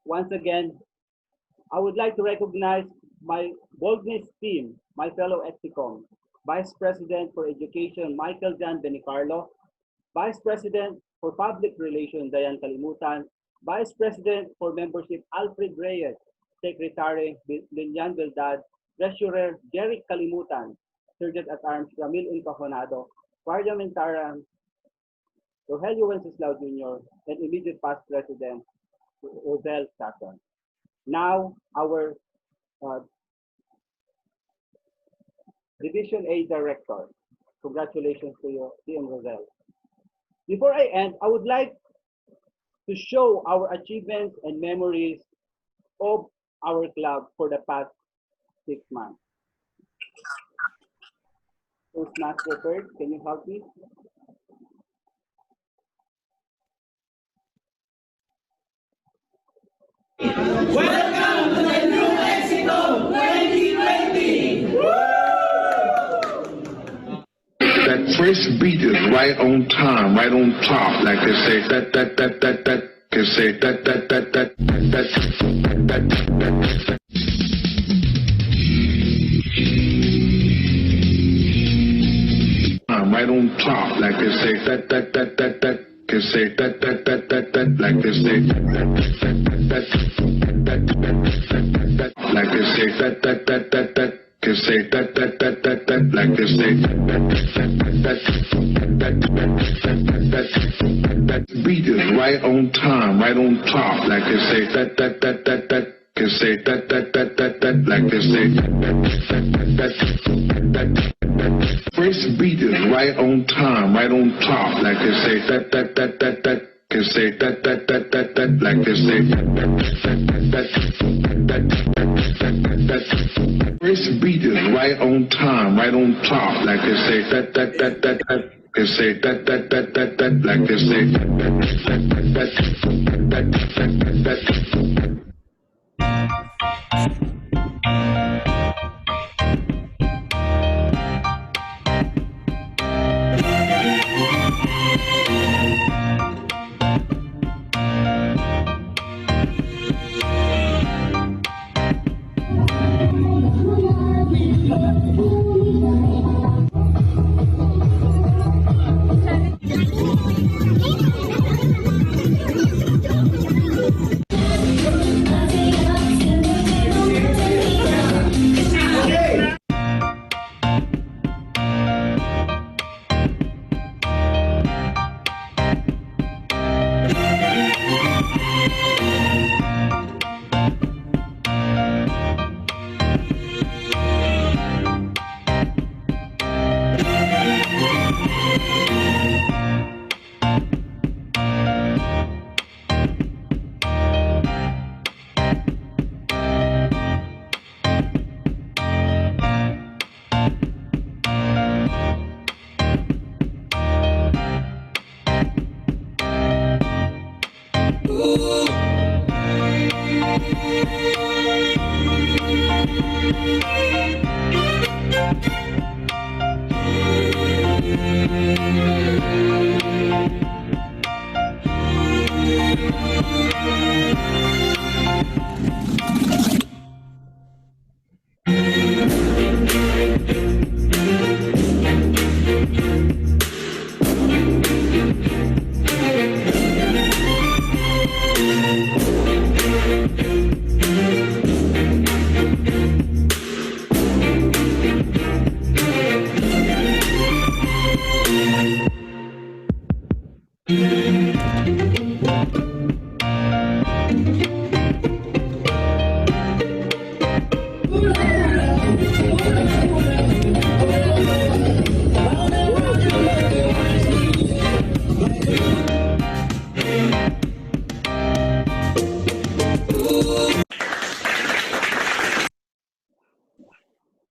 Once again, I would like to recognize my boldness team, my fellow Execom, Vice President for Education, Michael Jan Benicarlo, Vice President for Public Relations, Dayan Kalimutan, Vice President for Membership, Alfred Reyes, Secretary, Lilian Beldad, Treasurer, Jeric Kalimutan, Sergeant at Arms, Ramil Encajonado, Parliamentarian, Rogelio Wenceslao Jr., and immediate past President, Rosel Sason. Now, our Division A Director. Congratulations to you, TM Rosel. Before I end, I would like to show our achievements and memories of our club for the past 6 months. Toastmaster Bird, can you help me? Welcome to the new Execom 2020! That First beat is right on time, right on top, like they say that can say that right on top, like they say that can say that like they say that like they say that can say that like they say that beat is right on time, right on top, like they say that can say that like they say that first beat is right on time, right on top, like they say that can say that like they say that first beat is right on time, right on top, like they say that can say that like they say that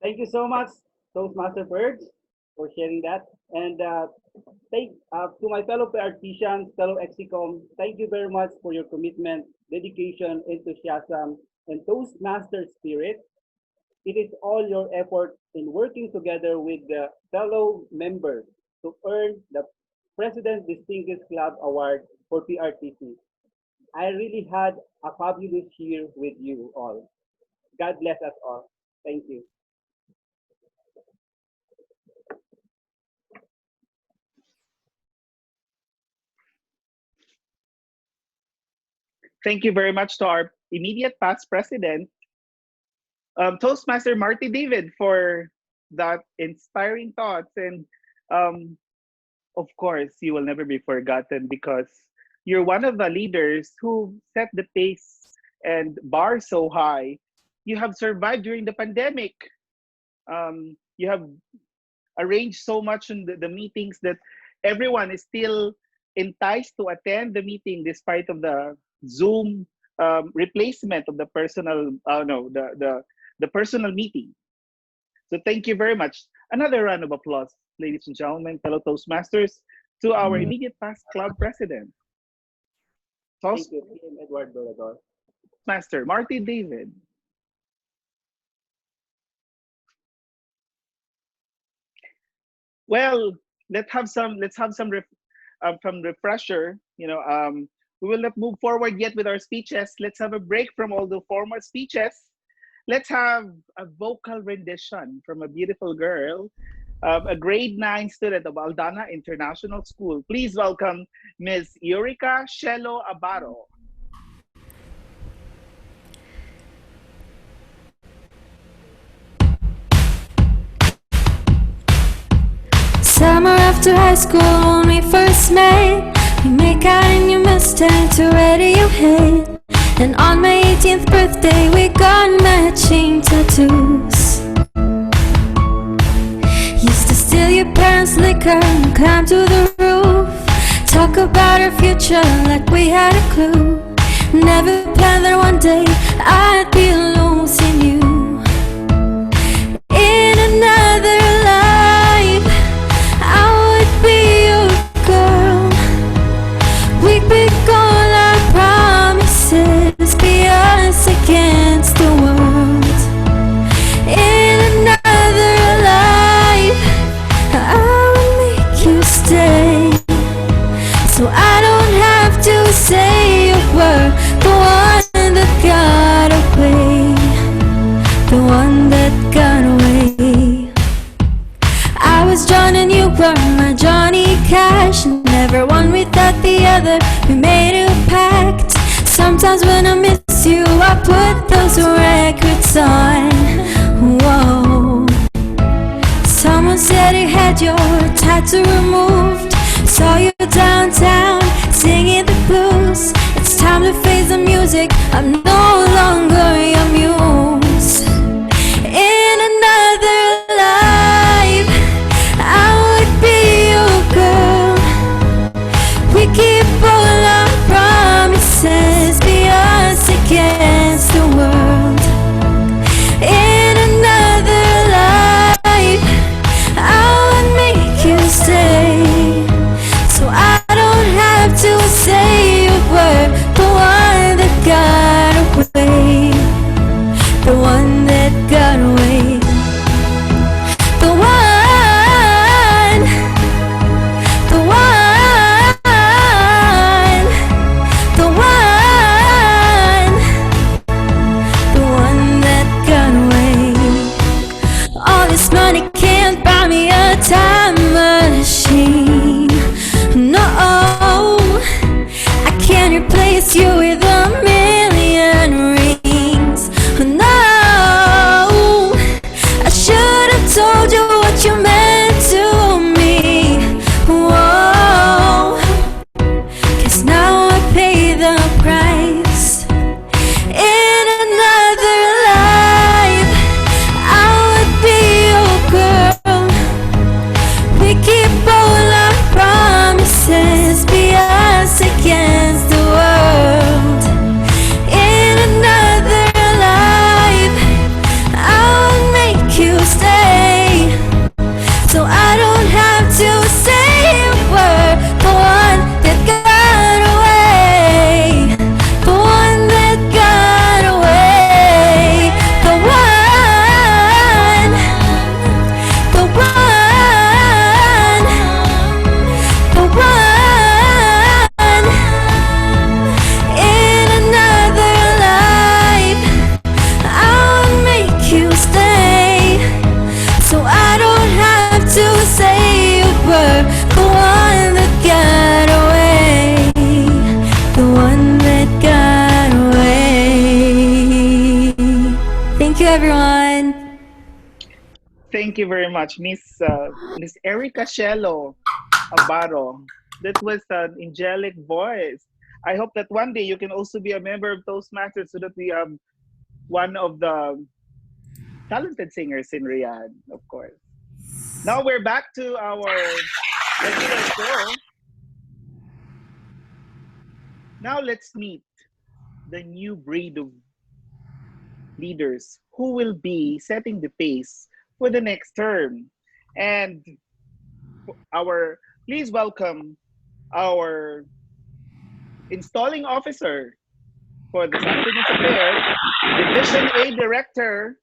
Thank you so much, Toastmaster Birds, for sharing that. And thank to my fellow artisans, fellow Execom, thank you very much for your commitment, dedication, enthusiasm, and Toastmaster spirit. It is all your effort in working together with the fellow members to earn the President Distinguished Club Award for PRTC. I really had a fabulous year with you all. God bless us all. Thank you. Thank you very much to our immediate past president, Toastmaster Marty David, for that inspiring thoughts. And um, of course, you will never be forgotten because you're one of the leaders who set the pace and bar so high. You have survived during the pandemic. You have arranged so much in the meetings that everyone is still enticed to attend the meeting despite of the Zoom replacement of the personal no the personal meeting. So thank you very much. Another round of applause, ladies and gentlemen, fellow Toastmasters, to our immediate past club president, Thank you, PM Edward Dorador. Toastmaster Marty David. Well, let's have some from refresher. We will not move forward yet with our speeches. Let's have a break from all the formal speeches. Let's have a vocal rendition from a beautiful girl, a grade 9 student of Aldana International School. Please welcome Ms. Eureka Shelo Abaro. Summer after high school when we first met, we make out in your Mustang to Radiohead. And on my 18th birthday we got matching tattoos. Used to steal your parents' liquor and climb to the roof. Talk about our future like we had a clue. Never planned that one day I'd be losing you. In another life I would be your girl. We'd break all our promises, be us against the world. In another life I would make you stay, so I don't have to say you were the one that got away, the one that got away. I was John and you were my Johnny Cash. Never one without the other, we made a pact. Sometimes when I miss you I put those records on. Whoa. Someone said you had your tattoo removed. Saw you downtown singing the blues. It's time to face the music, I'm no longer your muse. In another life I would be your girl. We keep all our promises, be us against the world. In another life I would make you stay, so I don't have to say you were the one that got away, the one that got away, the one, the one, the one, the one that got away. All this money can't buy me a time machine. No, I can't replace you with a million rings. No, I should have told you what you meant to me. Whoa, 'cause now I pay the price. In another life I would be your girl. We keep all our promises, be us against the world. In another life I would make you stay, so I don't have to say you were the one that got away, the one that got away, the one, the one, the one. In another life I would make you stay, so I don't have to say you were the one that got away, the one that got away. Thank you, everyone. Thank you very much, Miss Erika Shelo Abaro. That was an angelic voice. I hope that one day you can also be a member of Toastmasters so that we have one of the talented singers in Riyadh, of course. Now we're back to our regular show. Now let's meet the new breed of leaders who will be setting the pace for the next term. And please welcome our installing officer for this afternoon's affair, Division A Director,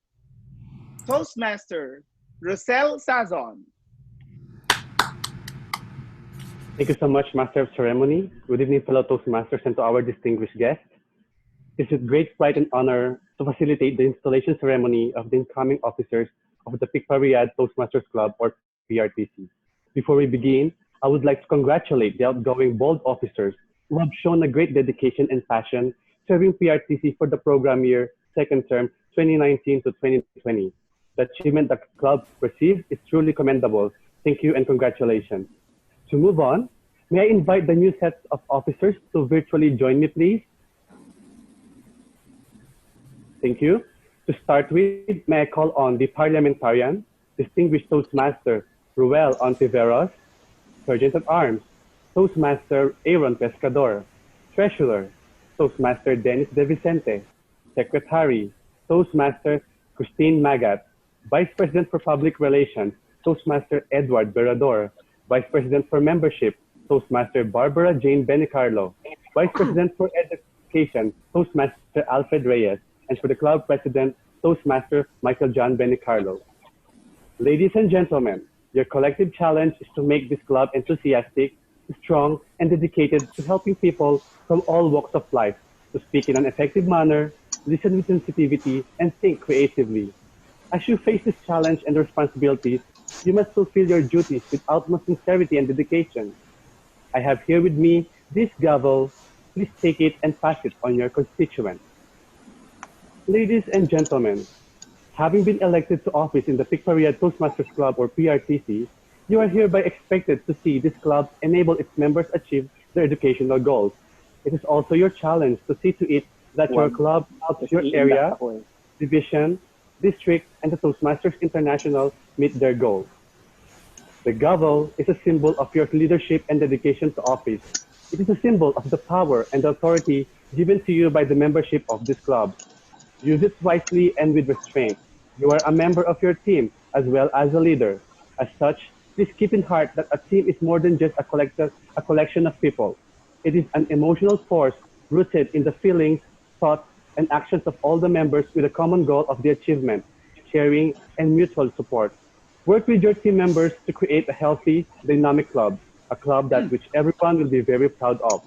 Toastmaster, Rosel Sazon. Thank you so much, Master of Ceremony. Good evening, fellow Toastmasters, and to our distinguished guests. It is with great pride and honor to facilitate the installation ceremony of the incoming officers of the Pikpariyad Toastmasters Club, or PRTC. Before we begin, I would like to congratulate the outgoing bold officers who have shown a great dedication and passion serving PRTC for the program year second term 2019 to 2020. The achievement the club received is truly commendable. Thank you and congratulations. To move on, may I invite the new set of officers to virtually join me, please? Thank you. To start with, may I call on the parliamentarian, distinguished Toastmaster Ruel Ontiveros, Sergeant at Arms, Toastmaster Aaron Pescador, Treasurer, Toastmaster Dennis De Vicente, Secretary, Toastmaster Christine Magat, Vice President for Public Relations, Toastmaster Edward Berador, Vice President for Membership, Toastmaster Barbara Jane Benicarlo, Vice President for Education, Toastmaster Alfred Reyes, and for the club president, Toastmaster Michael John Benicarlo. Ladies and gentlemen, your collective challenge is to make this club enthusiastic, strong, and dedicated to helping people from all walks of life to speak in an effective manner, listen with sensitivity, and think creatively. As you face this challenge and responsibilities, you must fulfill your duties with utmost sincerity and dedication. I have here with me this gavel. Please take it and pass it on your constituents. Ladies and gentlemen, having been elected to office in the Pikpariyad Toastmasters Club, or PRTC, you are hereby expected to see this club enable its members achieve their educational goals. It is also your challenge to see to it that your club helps your area, division, district, and the Toastmasters International meet their goals. The gavel is a symbol of your leadership and dedication to office. It is a symbol of the power and authority given to you by the membership of this club. Use it wisely and with restraint. You are a member of your team as well as a leader. As such, please keep in heart that a team is more than just a collection of people. It is an emotional force rooted in the feelings, thoughts, and actions of all the members with a common goal of the achievement, sharing, and mutual support. Work with your team members to create a healthy, dynamic club, a club that which everyone will be very proud of.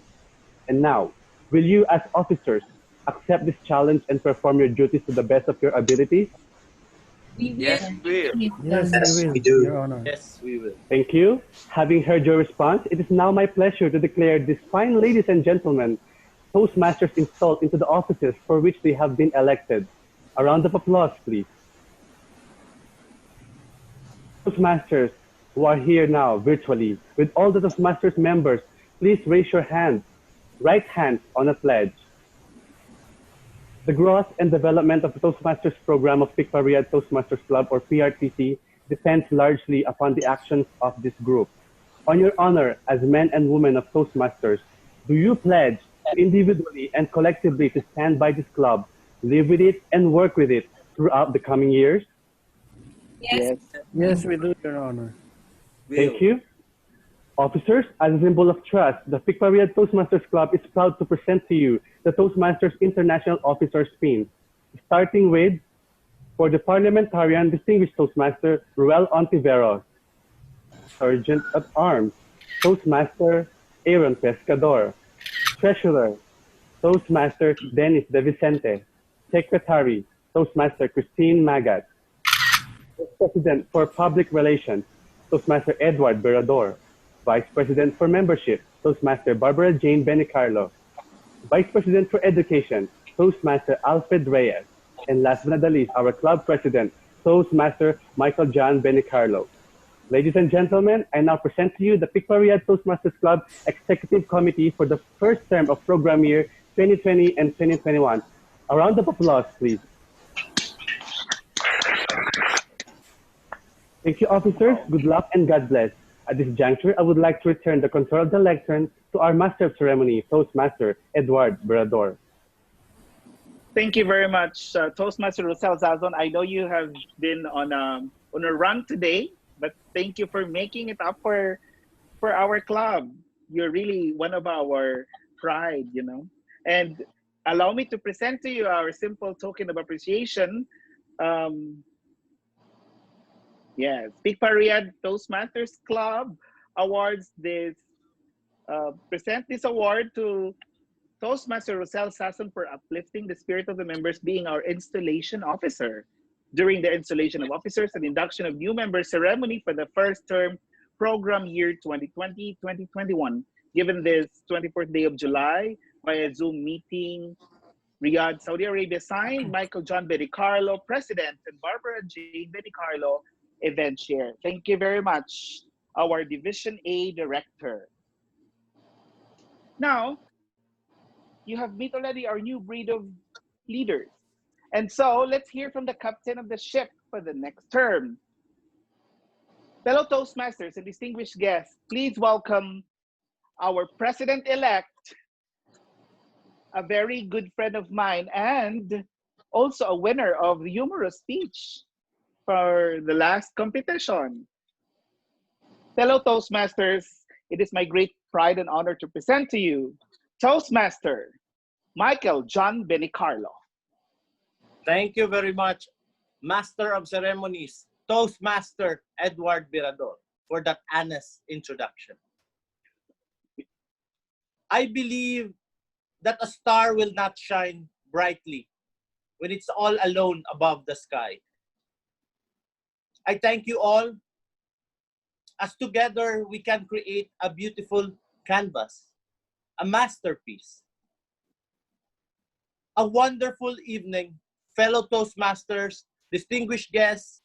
And now, will you as officers accept this challenge and perform your duties to the best of your abilities? Yes, we will. Yes, we do. Your Honor. Yes, we will. Thank you. Having heard your response, it is now my pleasure to declare these fine ladies and gentlemen Toastmasters installed into the offices for which they have been elected. A round of applause, please. Toastmasters who are here now virtually, with all the Toastmasters members, please raise your hands, right hands on a pledge. The growth and development of the Toastmasters program of Pikpariyad Toastmasters Club, or PRTC, depends largely upon the actions of this group. On your honor as men and women of Toastmasters, do you pledge individually and collectively to stand by this club, live with it, and work with it throughout the coming years? Yes. Yes, we do, Your Honor. Thank you. Officers, as a symbol of trust, the Pikpariyad Toastmasters Club is proud to present to you the Toastmasters International Officers Pin, starting with, for the Parliamentarian Distinguished Toastmaster Ruel Ontiveros, Sergeant at Arms, Toastmaster Aaron Pescador, Treasurer, Toastmaster Dennis De Vicente, Secretary, Toastmaster Christine Magat, President for Public Relations, Toastmaster Edward Berador, Vice President for Membership, Toastmaster Barbara Jane Benicarlo, Vice President for Education, Toastmaster Alfred Reyes, and last but not the least, our club president, Toastmaster Michael John Benicarlo. Ladies and gentlemen, I now present to you the Pikpariyad Toastmasters Club Executive Committee for the first term of program year 2020 and 2021. A round of applause, please. Thank you, officers. Good luck and God bless. At this juncture, I would like to return the control of the lectern to our Master of Ceremony, Toastmaster Edward Berador. Thank you very much, Toastmaster Rosel Zazon. I know you have been on a run today, but thank you for making it up for our club. You're really one of our pride, you know. And allow me to present to you our simple token of appreciation. Yes, Pikpariyad Toastmasters Club awards this present this award to Toastmaster Rosel Sasson for uplifting the spirit of the members, being our installation officer during the installation of officers and induction of new members ceremony for the first term program year 2020-2021. Given this 24th day of July via Zoom meeting, Riyadh, Saudi Arabia, signed Michael John Benicarlo, President, and Barbara Jane Benicarlo, Event Chair. Thank you very much, our Division A Director. Now, you have met already our new breed of leaders. And so let's hear from the captain of the ship for the next term. Fellow Toastmasters and distinguished guests, please welcome our President-elect, a very good friend of mine, and also a winner of the humorous speech for the last competition. Fellow Toastmasters, it is my great pride and honor to present to you Toastmaster Michael John Benicarlo. Thank you very much, Master of Ceremonies, Toastmaster Edward Virador, for that honest introduction. I believe that a star will not shine brightly when it's all alone above the sky. I thank you all, as together we can create a beautiful canvas, a masterpiece. A wonderful evening, fellow Toastmasters, distinguished guests,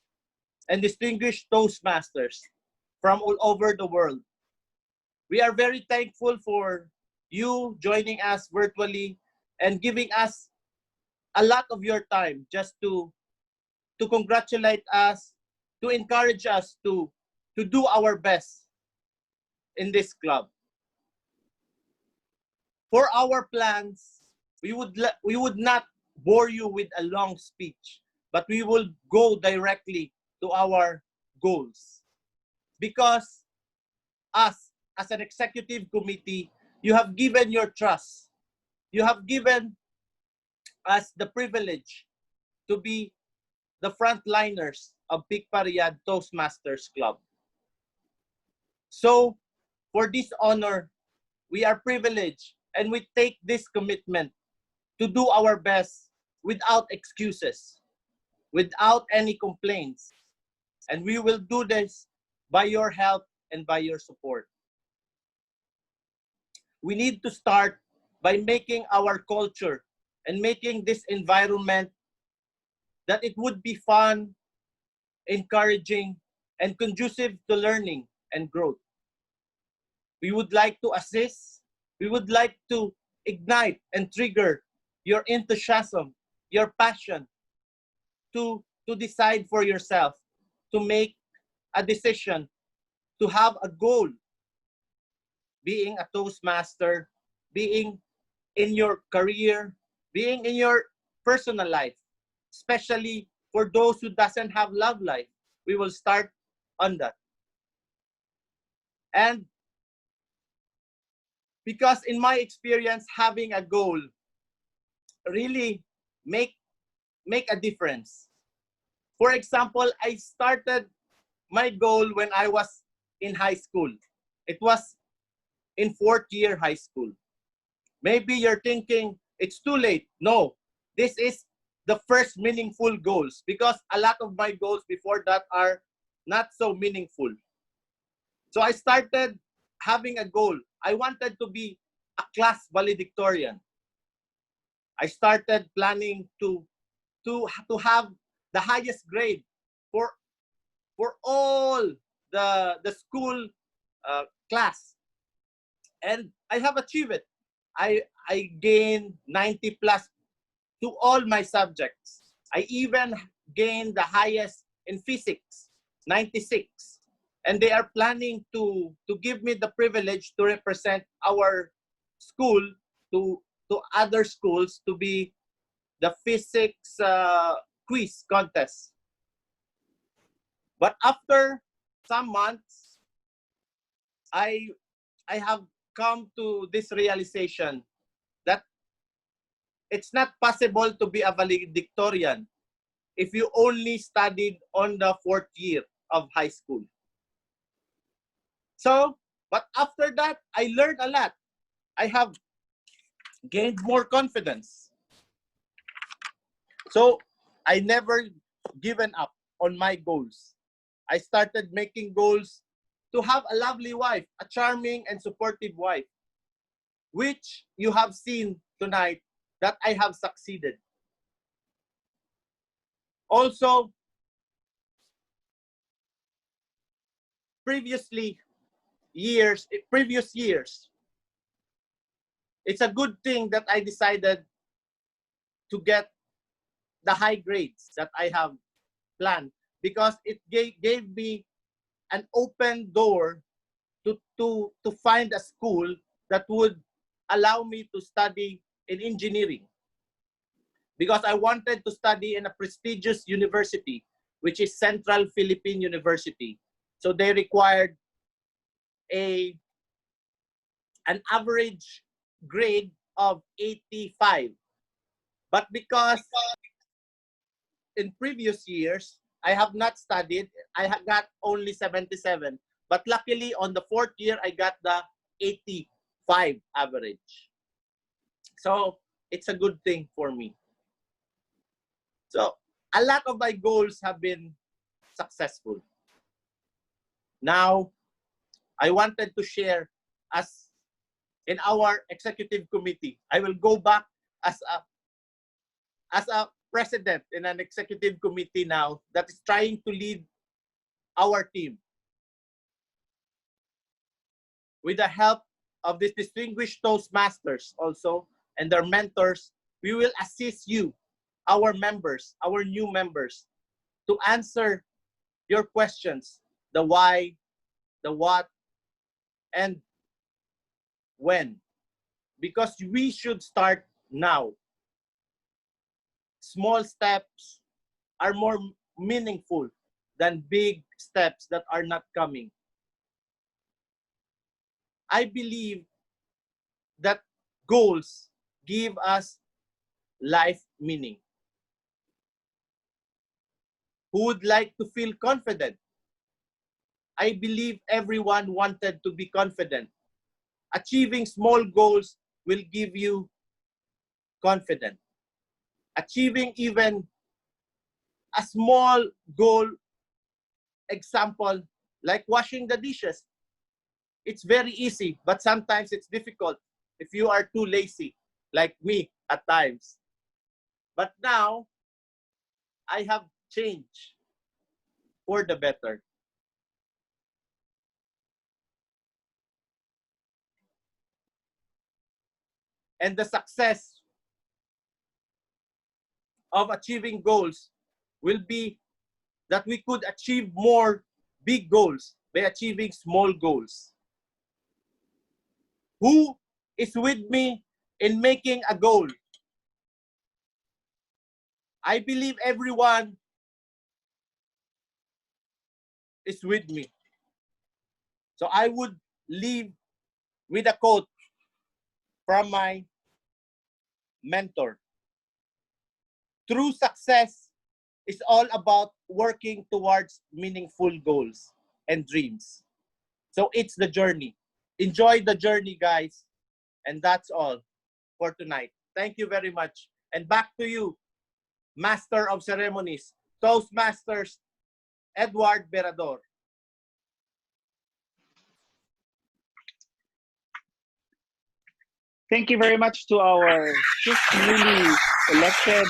and distinguished Toastmasters from all over the world. We are very thankful for you joining us virtually and giving us a lot of your time just to congratulate us, to encourage us to do our best in this club. For our plans, we would not bore you with a long speech, but we will go directly to our goals. Because us, as an executive committee, you have given your trust. You have given us the privilege to be the frontliners of Pikpa Riyadh Toastmasters Club. So, for this honor, we are privileged and we take this commitment to do our best without excuses, without any complaints. And we will do this by your help and by your support. We need to start by making our culture and making this environment that it would be fun, encouraging, and conducive to learning and growth. We would like to assist. We would like to ignite and trigger your enthusiasm, your passion to decide for yourself, to make a decision, to have a goal, being a Toastmaster, being in your career, being in your personal life, especially for those who doesn't have love life. We will start on that. And because in my experience, having a goal really make a difference. For example, I started my goal when I was in high school. It was in 4th year high school. Maybe you're thinking it's too late. No, this is the first meaningful goals, because a lot of my goals before that are not so meaningful. So I started having a goal. I wanted to be a class valedictorian. I started planning to have the highest grade for all the school class, and I have achieved it. I gained 90 plus to all my subjects. I even gained the highest in physics, 96. And they are planning to give me the privilege to represent our school to other schools to be the physics quiz contest. But after some months, I have come to this realization that it's not possible to be a valedictorian if you only studied on the 4th year of high school. So But after that, I learned a lot. I have gained more confidence. So I never given up on my goals. I started making goals to have a lovely wife, a charming and supportive wife, which you have seen tonight that I have succeeded. Also, previous years, it's a good thing that I decided to get the high grades that I have planned, because it gave me an open door to find a school that would allow me to study in engineering, because I wanted to study in a prestigious university, which is Central Philippine University. So they required an average grade of 85. But because in previous years, I have not studied, I got only 77. But luckily, on the fourth year, I got the 85 average. So it's a good thing for me. So a lot of my goals have been successful. Now, I wanted to share, as in our executive committee, I will go back as a president in an executive committee now that is trying to lead our team. With the help of these distinguished Toastmasters also and their mentors, we will assist you, our members, our new members, to answer your questions, the why, the what, and when. Because we should start now. Small steps are more meaningful than big steps that are not coming. I believe that goals give us life meaning. Who would like to feel confident? I believe everyone wanted to be confident. Achieving small goals will give you confidence. Achieving even a small goal, example, like washing the dishes, it's very easy, but sometimes it's difficult if you are too lazy, like me at times. But now, I have changed for the better. And the success of achieving goals will be that we could achieve more big goals by achieving small goals. Who is with me in making a goal? I believe everyone is with me. So I would leave with a quote from my mentor. True success is all about working towards meaningful goals and dreams. So it's the journey. Enjoy the journey, guys. And that's all for tonight. Thank you very much. And back to you, Master of Ceremonies, Toastmasters, Edward Berador. Thank you very much to our just newly elected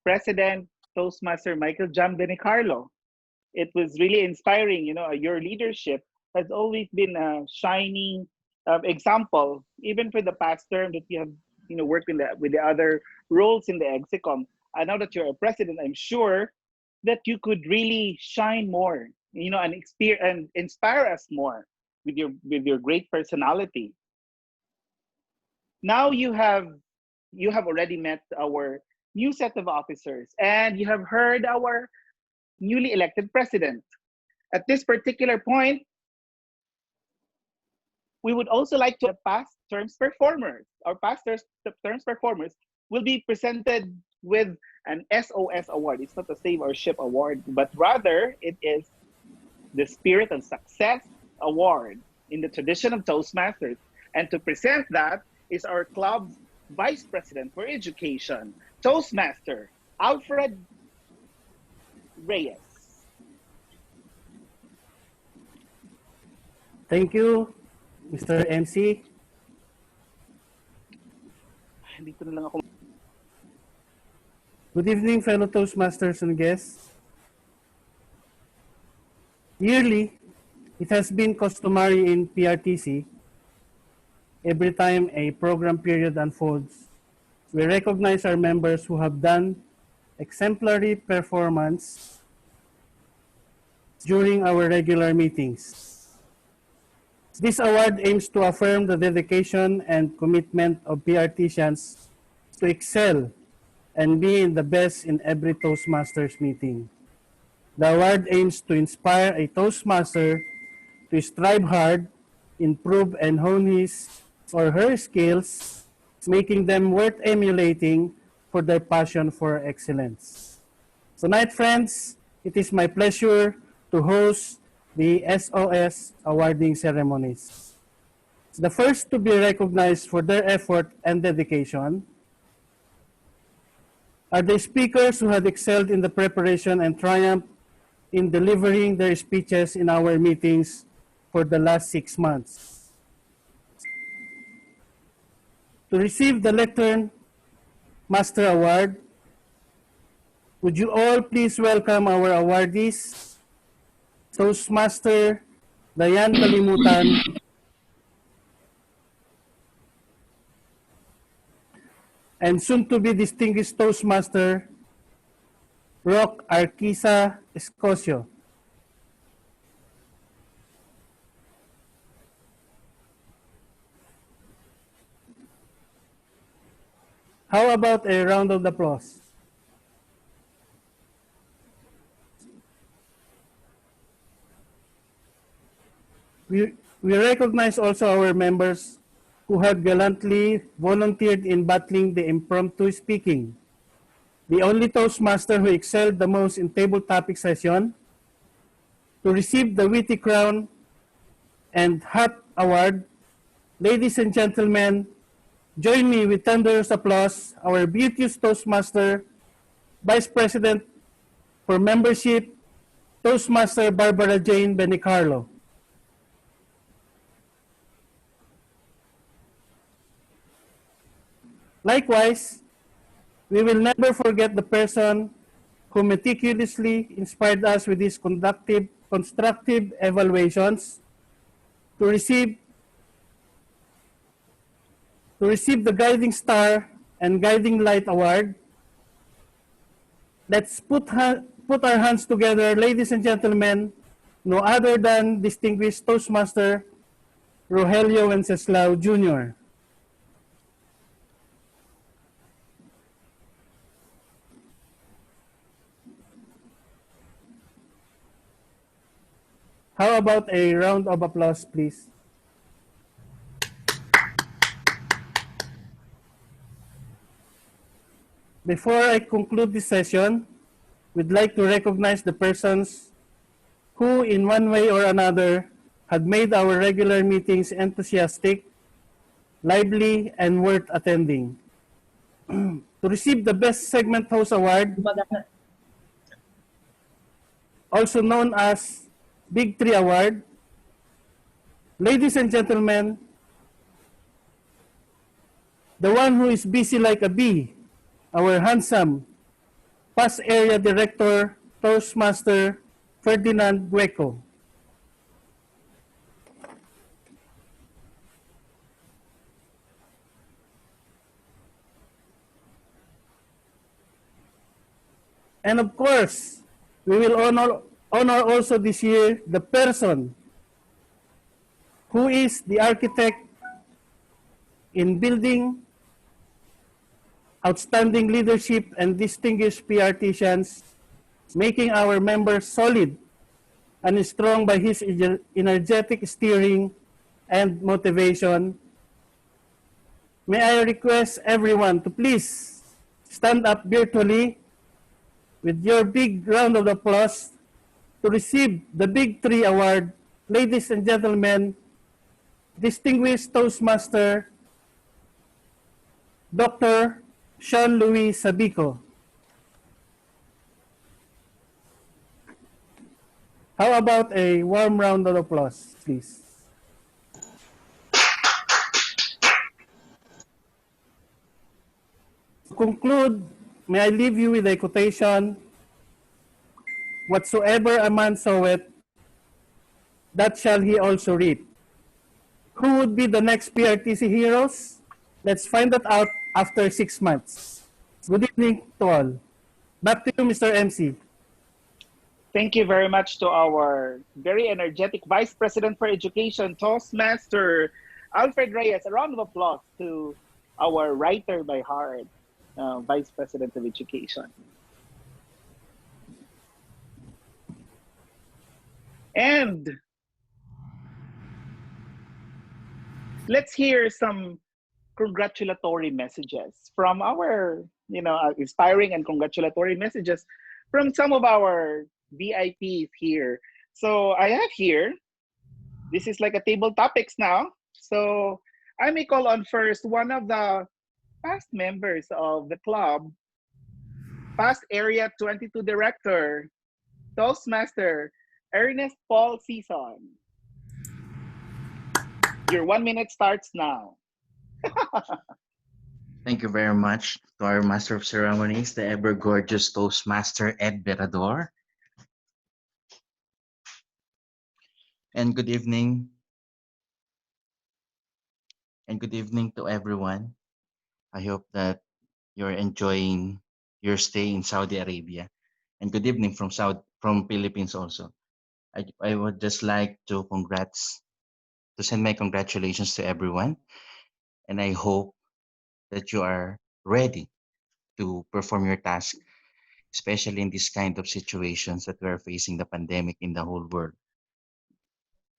President, Toastmaster Michael Jam Benicarlo. It was really inspiring. You know, your leadership has always been a shining example, even for the past term that you have, you know, worked with the other roles in the Execom. I know that you're a president. I'm sure that you could really shine more, you know, and inspire us more with your great personality. Now you have already met our new set of officers, and you have heard our newly elected president. At this particular point, we would also like to past terms performers. Our terms performers will be presented with an SOS award. It's not a Save Our Ship award, but rather it is the Spirit of Success award. in the tradition of Toastmasters. And to present that is our club Vice President for Education, Toastmaster Alfred Reyes. Thank you, Mr. MC. Dito na lang ako. Good evening, fellow Toastmasters and guests. Yearly, it has been customary in PRTC, every time a program period unfolds, we recognize our members who have done exemplary performance during our regular meetings. This award aims to affirm the dedication and commitment of PRTians to excel and be in the best in every Toastmasters meeting. The award aims to inspire a Toastmaster to strive hard, improve and hone his or her skills, making them worth emulating for their passion for excellence. Tonight, friends, it is my pleasure to host the SOS awarding ceremonies. The first to be recognized for their effort and dedication are the speakers who had excelled in the preparation and triumph in delivering their speeches in our meetings for the last 6 months. To receive the Lectern Master Award, would you all please welcome our awardees, Toastmaster Dayan Kalimutan, and soon-to-be distinguished Toastmaster Rock Arquisa Escocio. How about a round of applause? We recognize also our members who have gallantly volunteered in battling the impromptu speaking. The only Toastmaster who excelled the most in table topic session, to receive the Witty Crown and Hat Award. Ladies and gentlemen, join me with thunderous applause, our beauteous Toastmaster, Vice President for Membership, Toastmaster Barbara Jane Benicarlo. Likewise, we will never forget the person who meticulously inspired us with his constructive evaluations to receive the Guiding Star and Guiding Light Award. Let's put our hands together, ladies and gentlemen, no other than distinguished Toastmaster Rogelio Wenceslao Jr. How about a round of applause, please? Before I conclude this session, we'd like to recognize the persons who, in one way or another, had made our regular meetings enthusiastic, lively, and worth attending. To receive the Best Segment Host Award, also known as Big Three Award, ladies and gentlemen, the one who is busy like a bee, our handsome past area director, Toastmaster Ferdinand Gueco. And of course, we will honor also this year the person who is the architect in building outstanding leadership and distinguished PRTians, making our members solid and strong by his energetic steering and motivation. May I request everyone to please stand up virtually with your big round of applause to receive the Big Three Award. Ladies and gentlemen, Distinguished Toastmaster Dr. Sean Louis Sabico. How about a warm round of applause, please? To conclude, may I leave you with a quotation, "Whatsoever a man soweth, that shall he also reap." Who would be the next PRTC heroes? Let's find that out after 6 months. Good evening to all. Back to you, Mr. MC. Thank you very much to our very energetic Vice President for Education, Toastmaster Alfred Reyes. A round of applause to our writer by heart, Vice President of Education. And let's hear some congratulatory messages from our, inspiring and congratulatory messages from some of our VIPs here. So I have here, this is like a table topics now. So I may call on first one of the past members of the club, past Area 22 Director, Toastmaster Ernest Paul Season. Your 1 minute starts now. Thank you very much to our Master of Ceremonies, the ever gorgeous Toastmaster Ed Berador. And good evening. And good evening to everyone. I hope that you're enjoying your stay in Saudi Arabia. And good evening from Philippines also. I would just like to send my congratulations to everyone. And I hope that you are ready to perform your task, especially in this kind of situations that we are facing the pandemic in the whole world.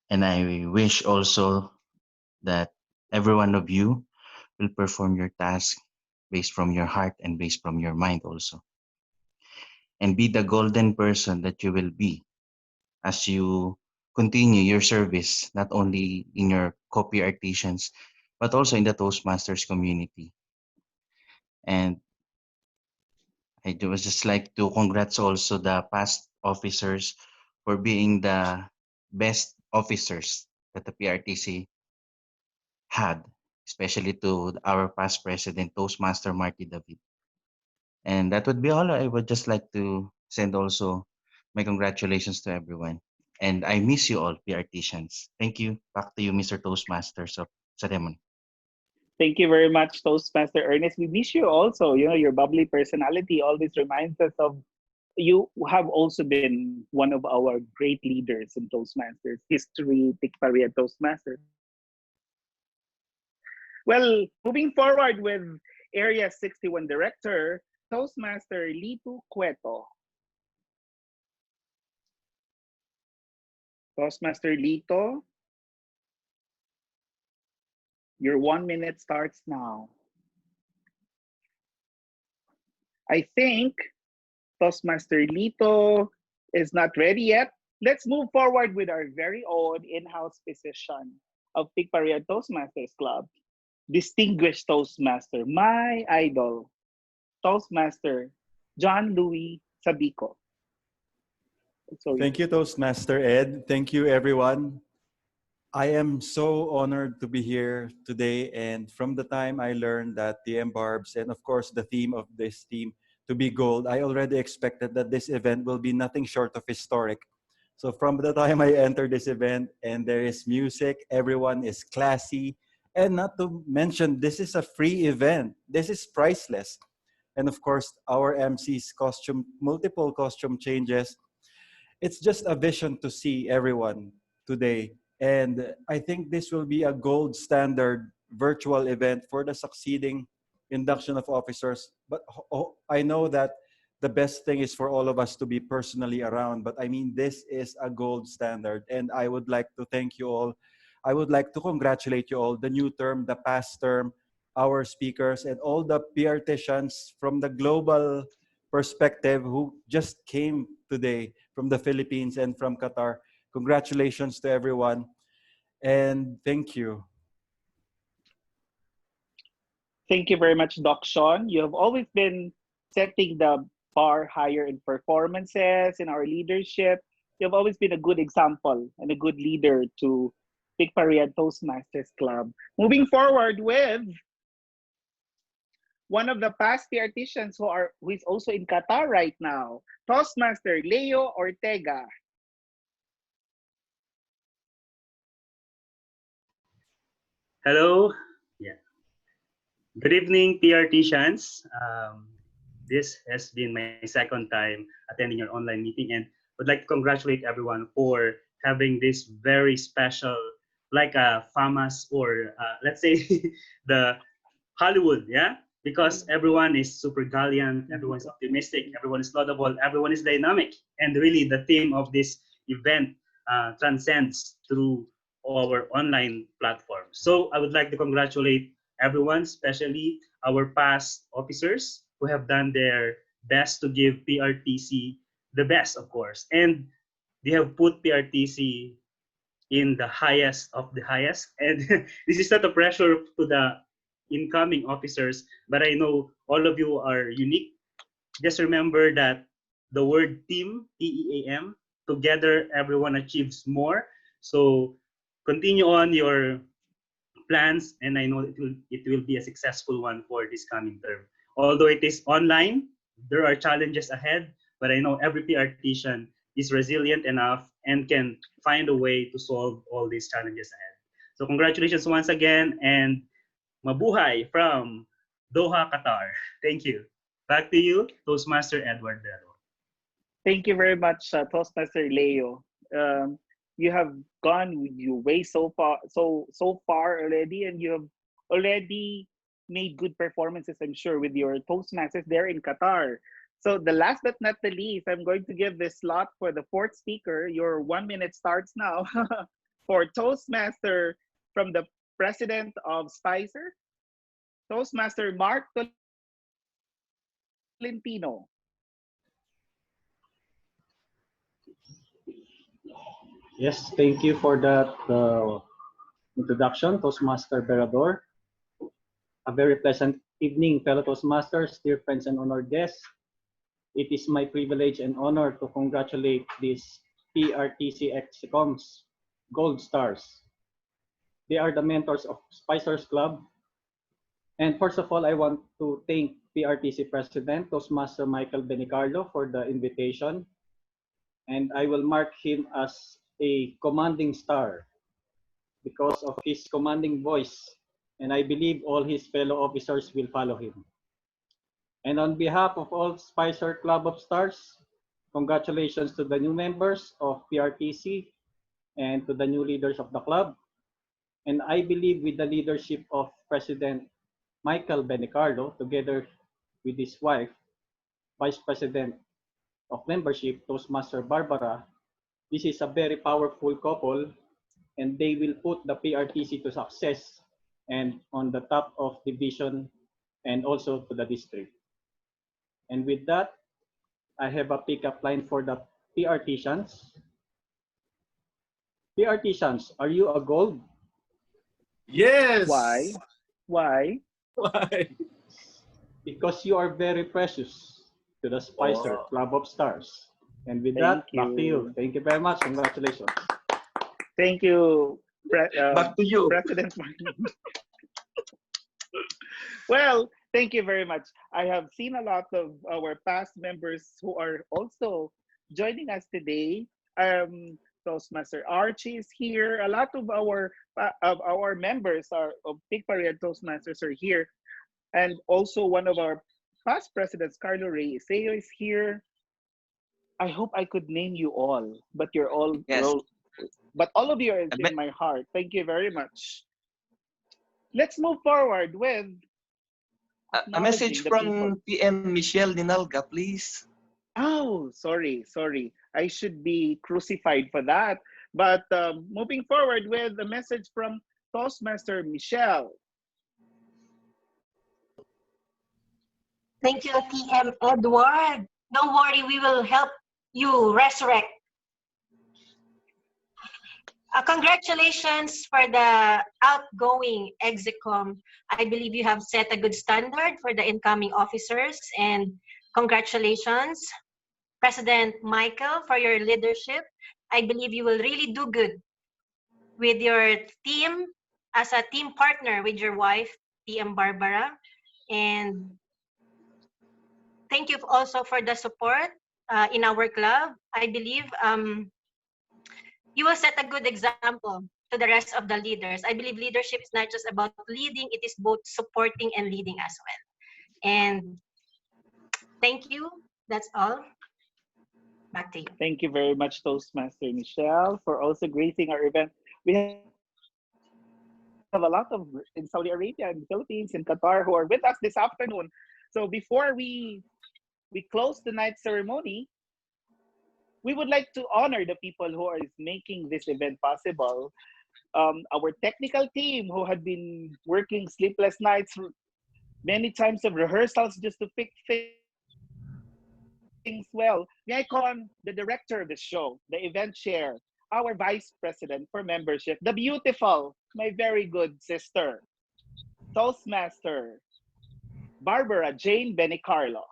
And I wish also that every one of you will perform your task based from your heart and based from your mind also. And be the golden person that you will be as you continue your service, not only in your copy artisans, but also in the Toastmasters community. And I was just like to congrats also the past officers for being the best officers that the PRTC had, especially to our past president, Toastmaster Marty David. And that would be all. I would just like to send also my congratulations to everyone. And I miss you all, PRTians. Thank you. Back to you, Mr. Toastmasters of Ceremony. Thank you very much, Toastmaster Ernest. We miss you also. Your bubbly personality always reminds us of you have also been one of our great leaders in Toastmasters history, Tikparia Toastmasters. Well, moving forward with Area 61 Director, Toastmaster Litu Cueto. Toastmaster Lito, your 1 minute starts now. I think Toastmaster Lito is not ready yet. Let's move forward with our very own in-house physician of Tikparia Toastmasters Club, distinguished Toastmaster, my idol, Toastmaster John Louis Sabico. Thank you, Toastmaster Ed. Thank you, everyone. I am so honored to be here today. And from the time I learned that the Barbs and, of course, the theme of this team to be gold, I already expected that this event will be nothing short of historic. So from the time I entered this event and there is music, everyone is classy. And not to mention, this is a free event. This is priceless. And of course, our MC's multiple costume changes. It's just a vision to see everyone today. And I think this will be a gold standard virtual event for the succeeding induction of officers. But I know that the best thing is for all of us to be personally around. But I mean, this is a gold standard. And I would like to thank you all. I would like to congratulate you all, the new term, the past term, our speakers, and all the PRTians from the global perspective who just came today from the Philippines and from Qatar. Congratulations to everyone. And thank you. Thank you very much, Doc Sean. You have always been setting the bar higher in performances, in our leadership. You have always been a good example and a good leader to Picparian Toastmasters Club. Moving forward with one of the past artisans who is also in Qatar right now, Toastmaster Leo Ortega. Hello. Yeah. Good evening, PRTians. This has been my second time attending your online meeting, and would like to congratulate everyone for having this very special, like a FAMAS or let's say the Hollywood, yeah? Because everyone is super gallant, everyone's optimistic, everyone is laudable, everyone is dynamic, and really the theme of this event transcends through our online platform. So I would like to congratulate everyone, especially our past officers who have done their best to give PRTC the best, of course. And they have put PRTC in the highest of the highest. And this is not a pressure to the incoming officers, but I know all of you are unique. Just remember that the word team, T-E-A-M, together everyone achieves more. So continue on your plans, and I know it will be a successful one for this coming term. Although it is online, there are challenges ahead, but I know every PRTian is resilient enough and can find a way to solve all these challenges ahead. So congratulations once again, and mabuhay from Doha, Qatar. Thank you. Back to you, Toastmaster Edward Dero. Thank you very much, Toastmaster Leo. You have gone way so far already, and you have already made good performances, I'm sure, with your Toastmasters there in Qatar. So the last but not the least, I'm going to give this slot for the fourth speaker. Your 1 minute starts now for Toastmaster from the president of Spicer, Toastmaster Mark Tolentino. Yes, thank you for that introduction, Toastmaster Berador. A very pleasant evening, fellow Toastmasters, dear friends and honored guests. It is my privilege and honor to congratulate these PRTC Execom's Gold Stars. They are the mentors of Spicers Club. And first of all, I want to thank PRTC President, Toastmaster Michael Benicarlo, for the invitation. And I will mark him as a commanding star because of his commanding voice, and I believe all his fellow officers will follow him. And on behalf of all Spicer Club of Stars, congratulations to the new members of PRTC and to the new leaders of the club. And I believe with the leadership of President Michael Benicarlo, together with his wife, Vice President of Membership, Toastmaster Barbara, this is a very powerful couple, and they will put the PRTC to success and on the top of division and also to the district. And with that, I have a pickup line for the PRTians. PRTians, are you a gold? Yes. Why? Why? Why? Because you are very precious to the Spicer Club of Stars. And with that, back to you. Thank you very much. Congratulations. Thank you, Back to you, President Martin. Well, thank you very much. I have seen a lot of our past members who are also joining us today. Toastmaster Archie is here. A lot of our members of Picparian Toastmasters are here, and also one of our past presidents, Carlo Reyes is here. I hope I could name you all, but you're all but all of you are in my heart. Thank you very much. Let's move forward with a message from PM Michelle Ninalga, please. Oh, sorry. I should be crucified for that. But moving forward with a message from Toastmaster Michelle. Thank you, TM Edward. Don't worry, we will help you resurrect. Congratulations for the outgoing Execom. I believe you have set a good standard for the incoming officers, and congratulations, President Michael, for your leadership. I believe you will really do good with your team as a team partner with your wife, PM Barbara. And thank you also for the support in our club. I believe you will set a good example to the rest of the leaders. I believe leadership is not just about leading, it is both supporting and leading as well. And thank you. That's all. Back to you. Thank you very much, Toastmaster Michelle, for also gracing our event. We have a lot of in Saudi Arabia and Philippines and Qatar who are with us this afternoon. So before we close tonight's ceremony, we would like to honor the people who are making this event possible. Our technical team who had been working sleepless nights, many times of rehearsals just to fix things well. May I call on the director of the show, the event chair, our vice president for membership, the beautiful, my very good sister, Toastmaster Barbara Jane Benicarlo.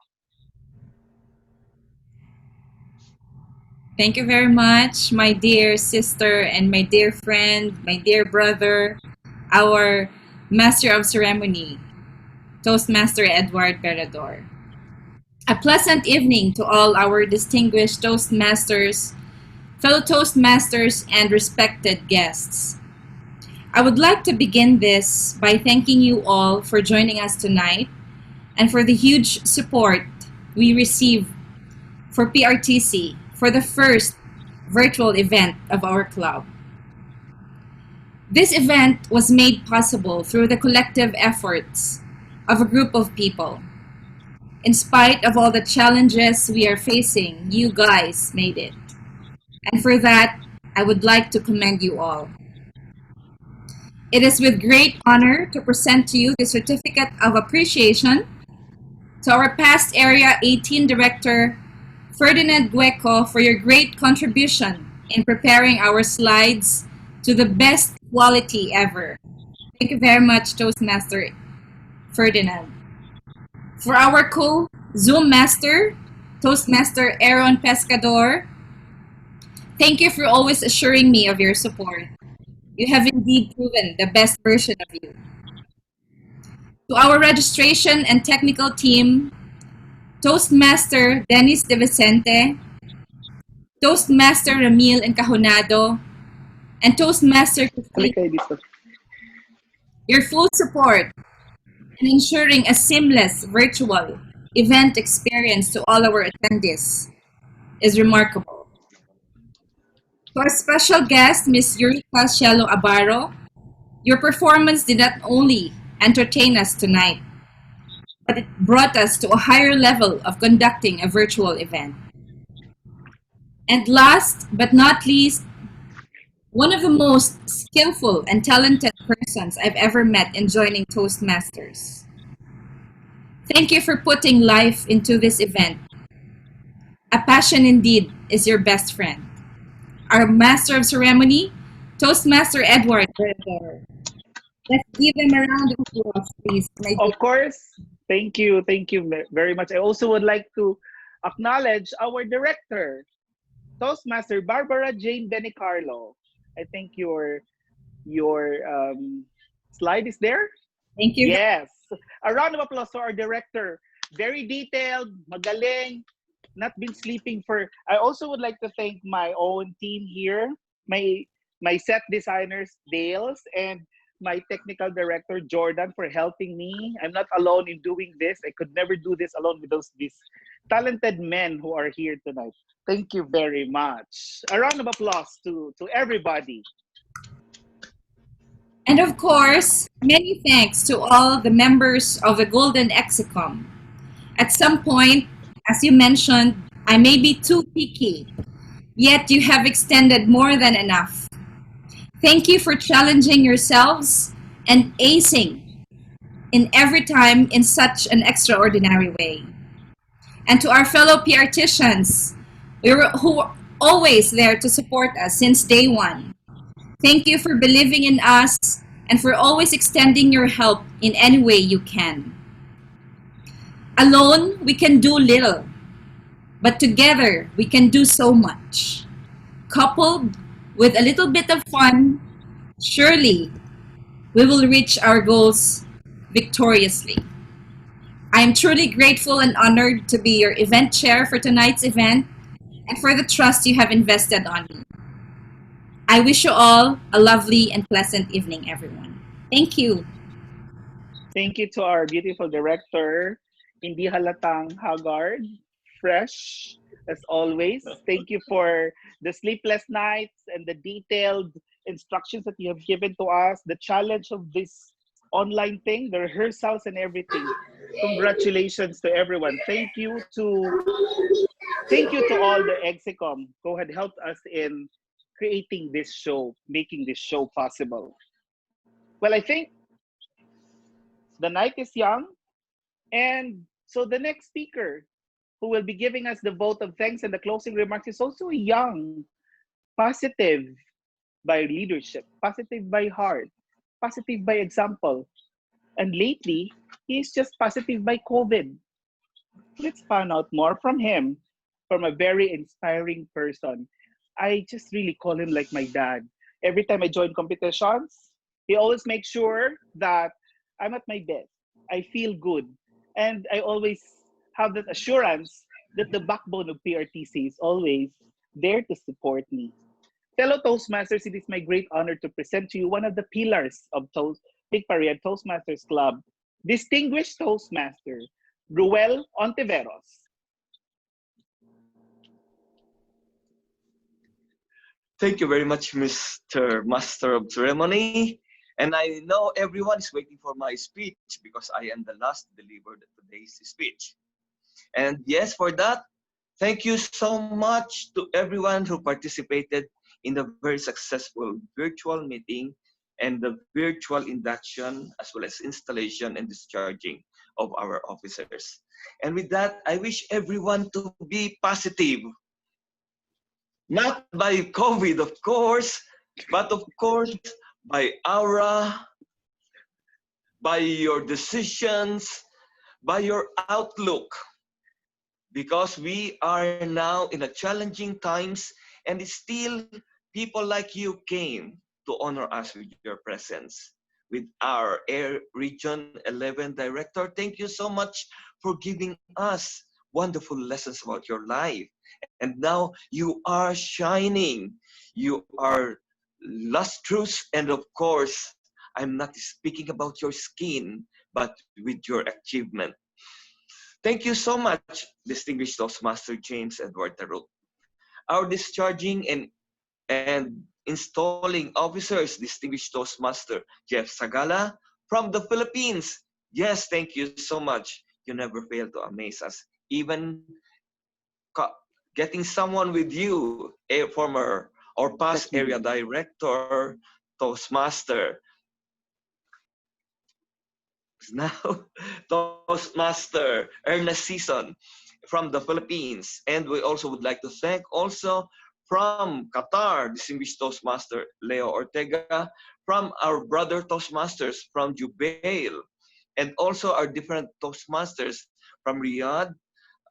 Thank you very much, my dear sister and my dear friend, my dear brother, our Master of Ceremony, Toastmaster Edward Perador. A pleasant evening to all our distinguished Toastmasters, fellow Toastmasters, and respected guests. I would like to begin this by thanking you all for joining us tonight and for the huge support we receive for PRTC for the first virtual event of our club. This event was made possible through the collective efforts of a group of people. In spite of all the challenges we are facing, you guys made it. And for that, I would like to commend you all. It is with great honor to present to you the Certificate of Appreciation to our past Area 18 Director, Ferdinand Gueco, for your great contribution in preparing our slides to the best quality ever. Thank you very much, Toastmaster Ferdinand. For our co-Zoom Master, Toastmaster Aaron Pescador, thank you for always assuring me of your support. You have indeed proven the best version of you. To our registration and technical team, Toastmaster Dennis De Vicente, Toastmaster Ramil Encajonado, and Toastmaster Christine, your full support in ensuring a seamless virtual event experience to all our attendees is remarkable. To our special guest, Ms. Eureka Cielo Abaro, your performance did not only entertain us tonight, but it brought us to a higher level of conducting a virtual event. And last but not least, one of the most skillful and talented persons I've ever met in joining Toastmasters. Thank you for putting life into this event. A passion indeed is your best friend. Our Master of Ceremony, Toastmaster Edward. Let's give them a round of applause, please. Of course. Thank you very much. I also would like to acknowledge our director, Toastmaster Barbara Jane Benicarlo. I think your slide is there. Thank you. Yes. A round of applause for our director. Very detailed, magaling, not been sleeping for. I also would like to thank my own team here, my set designers, Dales, and my technical director, Jordan, for helping me. I'm not alone in doing this. I could never do this alone with these talented men who are here tonight. Thank you very much. A round of applause to everybody. And of course, many thanks to all the members of the Golden Execom. At some point, as you mentioned, I may be too picky, yet you have extended more than enough. Thank you for challenging yourselves and acing in every time in such an extraordinary way. And to our fellow PRTicians, who were always there to support us since day one. Thank you for believing in us and for always extending your help in any way you can. Alone, we can do little, but together, we can do so much. Coupled with a little bit of fun, surely we will reach our goals victoriously. I am truly grateful and honored to be your event chair for tonight's event and for the trust you have invested on me. I wish you all a lovely and pleasant evening, everyone. Thank you. Thank you to our beautiful director, hindi halatang haggard, fresh as always. Thank you for the sleepless nights and the detailed instructions that you have given to us, the challenge of this online thing, the rehearsals and everything. Congratulations to everyone. Thank you to all the Execom who had helped us in creating this show, making this show possible. Well, I think the night is young. And so the next speaker who will be giving us the vote of thanks and the closing remarks is also young, positive by leadership, positive by heart, positive by example. And lately, he is just positive by COVID. Let's find out more from him, from a very inspiring person. I just really call him like my dad. Every time I join competitions, he always makes sure that I'm at my best. I feel good. And I always have that assurance that the backbone of PRTC is always there to support me. Fellow Toastmasters, it is my great honor to present to you one of the pillars of Big Parian Toastmasters Club, distinguished Toastmaster, Ruel Ontiveros. Thank you very much, Mr. Master of Ceremony. And I know everyone is waiting for my speech because I am the last to deliver today's speech. And yes, for that, thank you so much to everyone who participated in the very successful virtual meeting and the virtual induction, as well as installation and discharging of our officers. And with that, I wish everyone to be positive. Not by COVID, of course, but of course by aura, by your decisions, by your outlook. Because we are now in a challenging times, and it's still people like you came to honor us with your presence. With our Air Region 11 Director, thank you so much for giving us wonderful lessons about your life. And now you are shining. You are lustrous, and of course, I'm not speaking about your skin, but with your achievement. Thank you so much, distinguished Toastmaster James Edward Taruk. Our discharging and installing officers, distinguished Toastmaster Jeff Sagala from the Philippines. Yes, thank you so much. You never fail to amaze us. Even getting someone with you, a former or past area director, Toastmaster, now Toastmaster Ernest Season from the Philippines. And we also would like to thank also from Qatar, distinguished Toastmaster Leo Ortega, from our brother Toastmasters from Jubail, and also our different Toastmasters from Riyadh,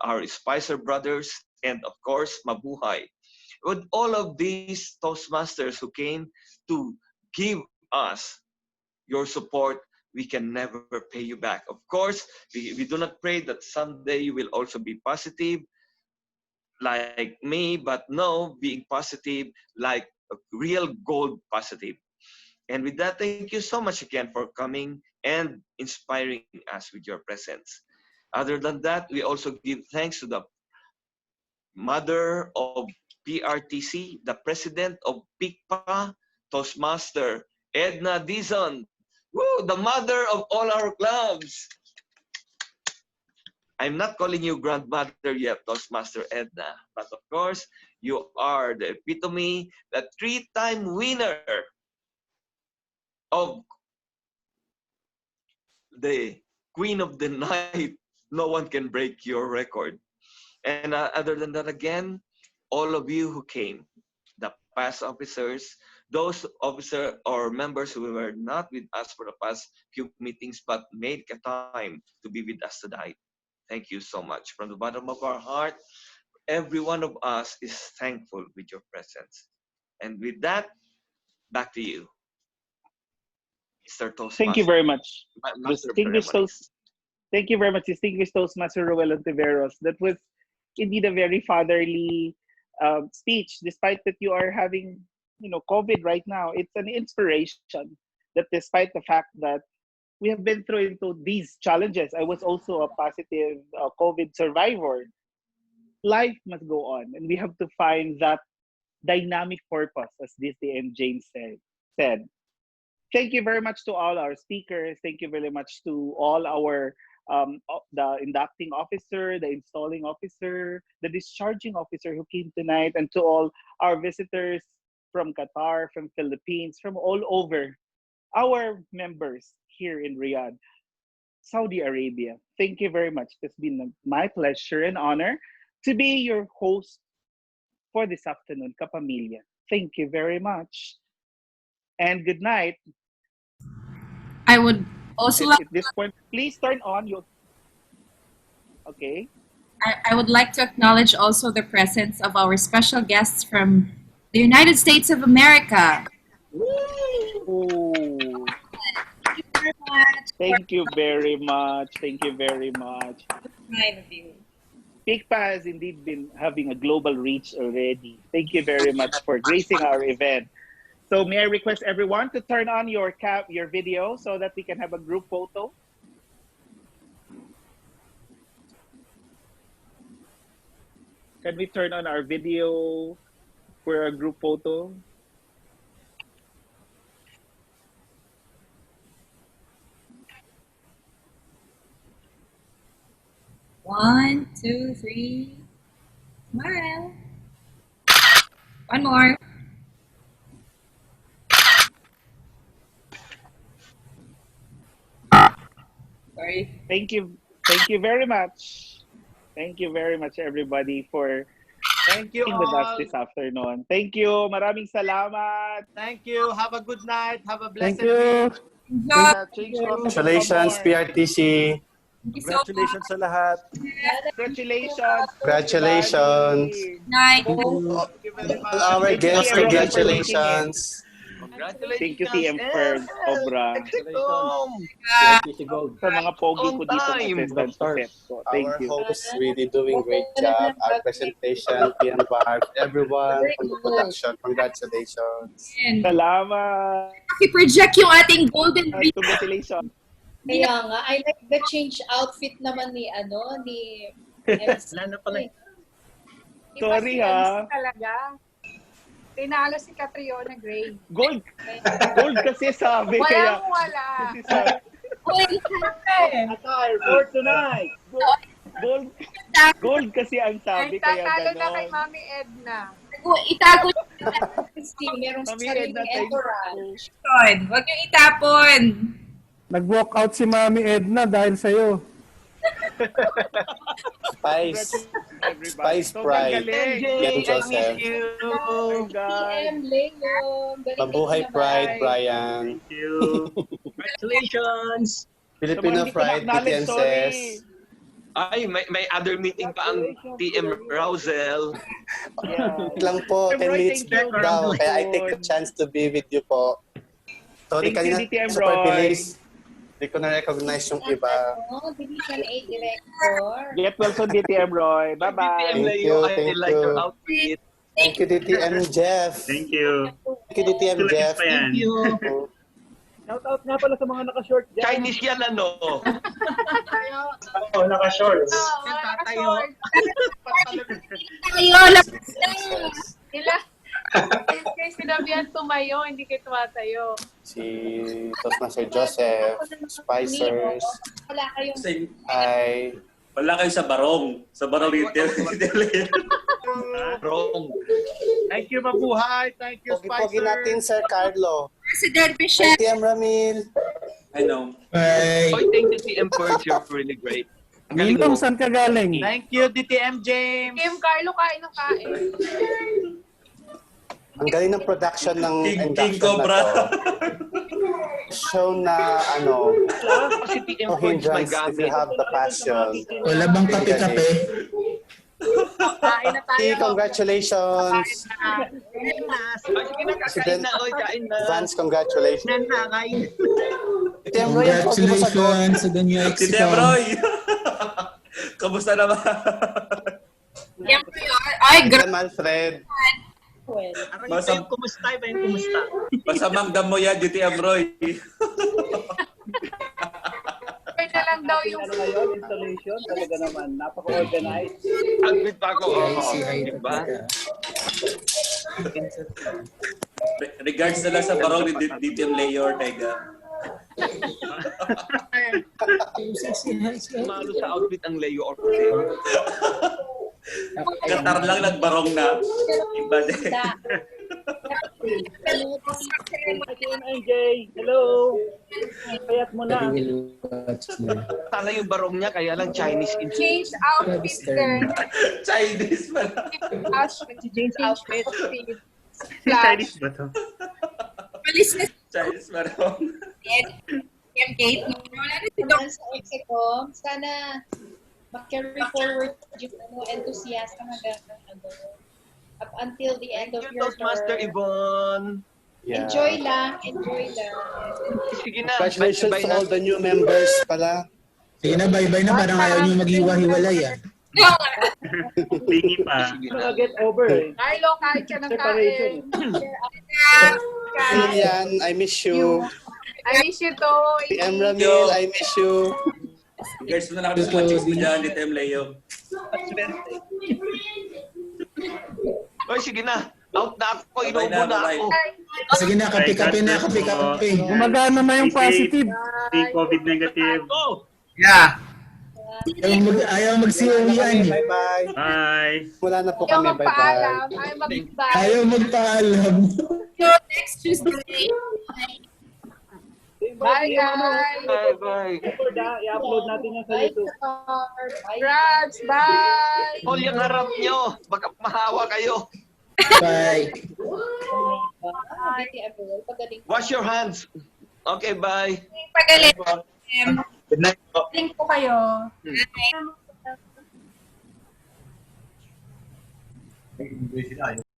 our Spicer brothers, and of course, Mabuhay. With all of these Toastmasters who came to give us your support, we can never pay you back. Of course, we do not pray that someday you will also be positive like me, but no, being positive like a real gold positive. And with that, thank you so much again for coming and inspiring us with your presence. Other than that, we also give thanks to the mother of PRTC, the president of PICPA, Toastmaster Edna Dizon. Woo, the mother of all our clubs. I'm not calling you grandmother yet, Toastmaster Edna, but of course, you are the epitome, the three-time winner of the Queen of the Night. No one can break your record. And other than that, again, all of you who came, the past officers, those officer or members who were not with us for the past few meetings but made a time to be with us tonight. Thank you so much. From the bottom of our heart, every one of us is thankful with your presence. And with that, back to you, Mr. Thank you Toastmaster, very much, Master of distinguished Ceremonies. Toast. Thank you very much, distinguished Toastmaster Ruel Ontiveros. That was indeed a very fatherly speech, despite that you are having, COVID right now. It's an inspiration that despite the fact that we have been through into these challenges, I was also a positive COVID survivor. Life must go on, and we have to find that dynamic purpose, as DCM James said. Thank you very much to all our speakers. Thank you very much to all our the inducting officer, the installing officer, the discharging officer who came tonight, and to all our visitors from Qatar, from Philippines, from all over, our members here in Riyadh, Saudi Arabia. Thank you very much. It's been my pleasure and honor to be your host for this afternoon, Kapamilya. Thank you very much. And good night. I would also At this point, please turn on your. Okay. I would like to acknowledge also the presence of our special guests from the United States of America. Ooh. Thank you very much. Thank you very much. Kind of you. PICPA has indeed been having a global reach already. Thank you very much for gracing our event. So may I request everyone to turn on your video so that we can have a group photo? Can we turn on our video for a group photo? One, two, three. Smile. One more. Sorry. Thank you very much. Thank you very much, everybody, for Thank you being with us all. this afternoon. Thank you. Maraming salamat. Thank you. Have a good night. Have a Thank blessed you. week. Change coffee. Congratulations, PRTC. Congratulations sa lahat. Congratulations. Congratulations. Night. Thank you very much. All our Thank you, guests, TM Ross, for making it. congratulations. Congratulations. Thank you, TM Ferg, Obra. Execom. Sa mga pogi ko dito On time. assistant sa set ko. Thank Our you. hosts really doing great job. Our presentation, PM Barb, everyone from the production, congratulations. Salamat. I-project yung ating golden ring. Congratulations. Kaya nga, I like the change outfit naman ni MC. Wala na pala. Sorry ha. Talaga. Tinalo si Catriona Gray. Gold kasi sabi. Walang kaya, wala. kasi sabi. Attire for tonight. Gold kasi ang sabi. Kaya Nagtatalo na ganon. kay Mami Edna. Itago Merong Mami sariling Edna, thank entourage. yun. Huwag niyong itapon. Nag-walk out si Mami Edna dahil sa'yo. Spice Pride. Yan, Joseph. PM Leo. Mabuhay Pride, Brian. Thank you. Congratulations. Filipino Pride, Titienses. Ay, may other meeting pa ang TM Rousel. Wait lang po, 10 minutes Thank you. daw. Kaya I take the chance to be with you po. Sorry, Thank you, kanina DTM super Roy. bilis. Hindi ko na-recognize yung iba. Division 8 Director. Get well soon, DTM Roy. Bye-bye. Thank you, I thank like your you. outfit. Thank you, DTM Jeff. Thank you. Thank you, DTM Jeff. Thank you. Shout out nga pala sa mga naka-short dyan. Chinese yan, ano? Oh, naka-shorts. Tayo. Tayo, labas na. Kaya sinabihan tumayo, hindi kayo tumatayo. Si Toastmaster Joseph, Spicers. Wala kayong... Hi. Wala kayo sa barong. Sa barong retail. Wrong. Thank you, mabuhay. Thank you, Pogi-pogi Spicer. natin, Sir Carlo. President Hi, Michelle. TM Ramil. I know. Hi. I think the TM Purge, you're really great. Ang galing Ninong, mo. saan ka galing? Thank you, DTM James. Kim Carlo, kain ng kain. Ang galing ng production ng King induction na Cobra. to. Show na no hindrance if you have the passion. Wala bang kape-kape? Kain na tayo. Congratulations. President Vance, congratulations. Congratulations sa ganyo Si Execom. Debroy. Kamusta naman? Ay, Alfred. Kumusta? Kumusta? Masamang damo yan, GTM Roy. Pwede na lang daw yung... Ano ngayon, installation, talaga naman, napaka-organized. Admit pa ako. Diba? Regards na lang sa barong ni DTM Layor, Tega. Malo sa outfit ang Leo or Katar lang nagbarong na. Iba din. NJ, hello! Payat mo na. Tala yung barong niya, kaya lang Chinese in Change outfit there. Chinese pala. Change outfit. Chinese ba to? Chinese barong. Kate, wala na si Doc. Sa Execom, sana mag-carry forward yung enthusiasm up until the end of your Master term. Yvonne. Yeah. Enjoy lang. Sige na. Congratulations to all the new members pala. Sige na, bye-bye na. Parang ayaw nyo maghiwa-hiwalay ah. Pingi pa. Get over eh. Carlo, kain ka ng kain. Lilian, I miss you. I miss you too. PM Ramil, I miss you. Regards mo na kami sa mga chicks mo dyan, DTM Leo. Oy, sige na. Out na ako. Inuubo na ako. Sige na, kape-kape na, kape-kape. Gumagana na yung positive. Stay COVID negative. Oh! Yeah. Ayaw mag-COE-an. Bye-bye. Bye. Wala na po kami. Bye-bye. Ayaw magpaalam. Next Tuesday. Bye, guys. Bye. I-upload natin yan sa YouTube. Congrats. Bye. Hold yung harap nyo. Baka mahawa kayo. Bye. Wash your hands. Okay, bye. Pagalit. Good night. Link ko kayo. Bye.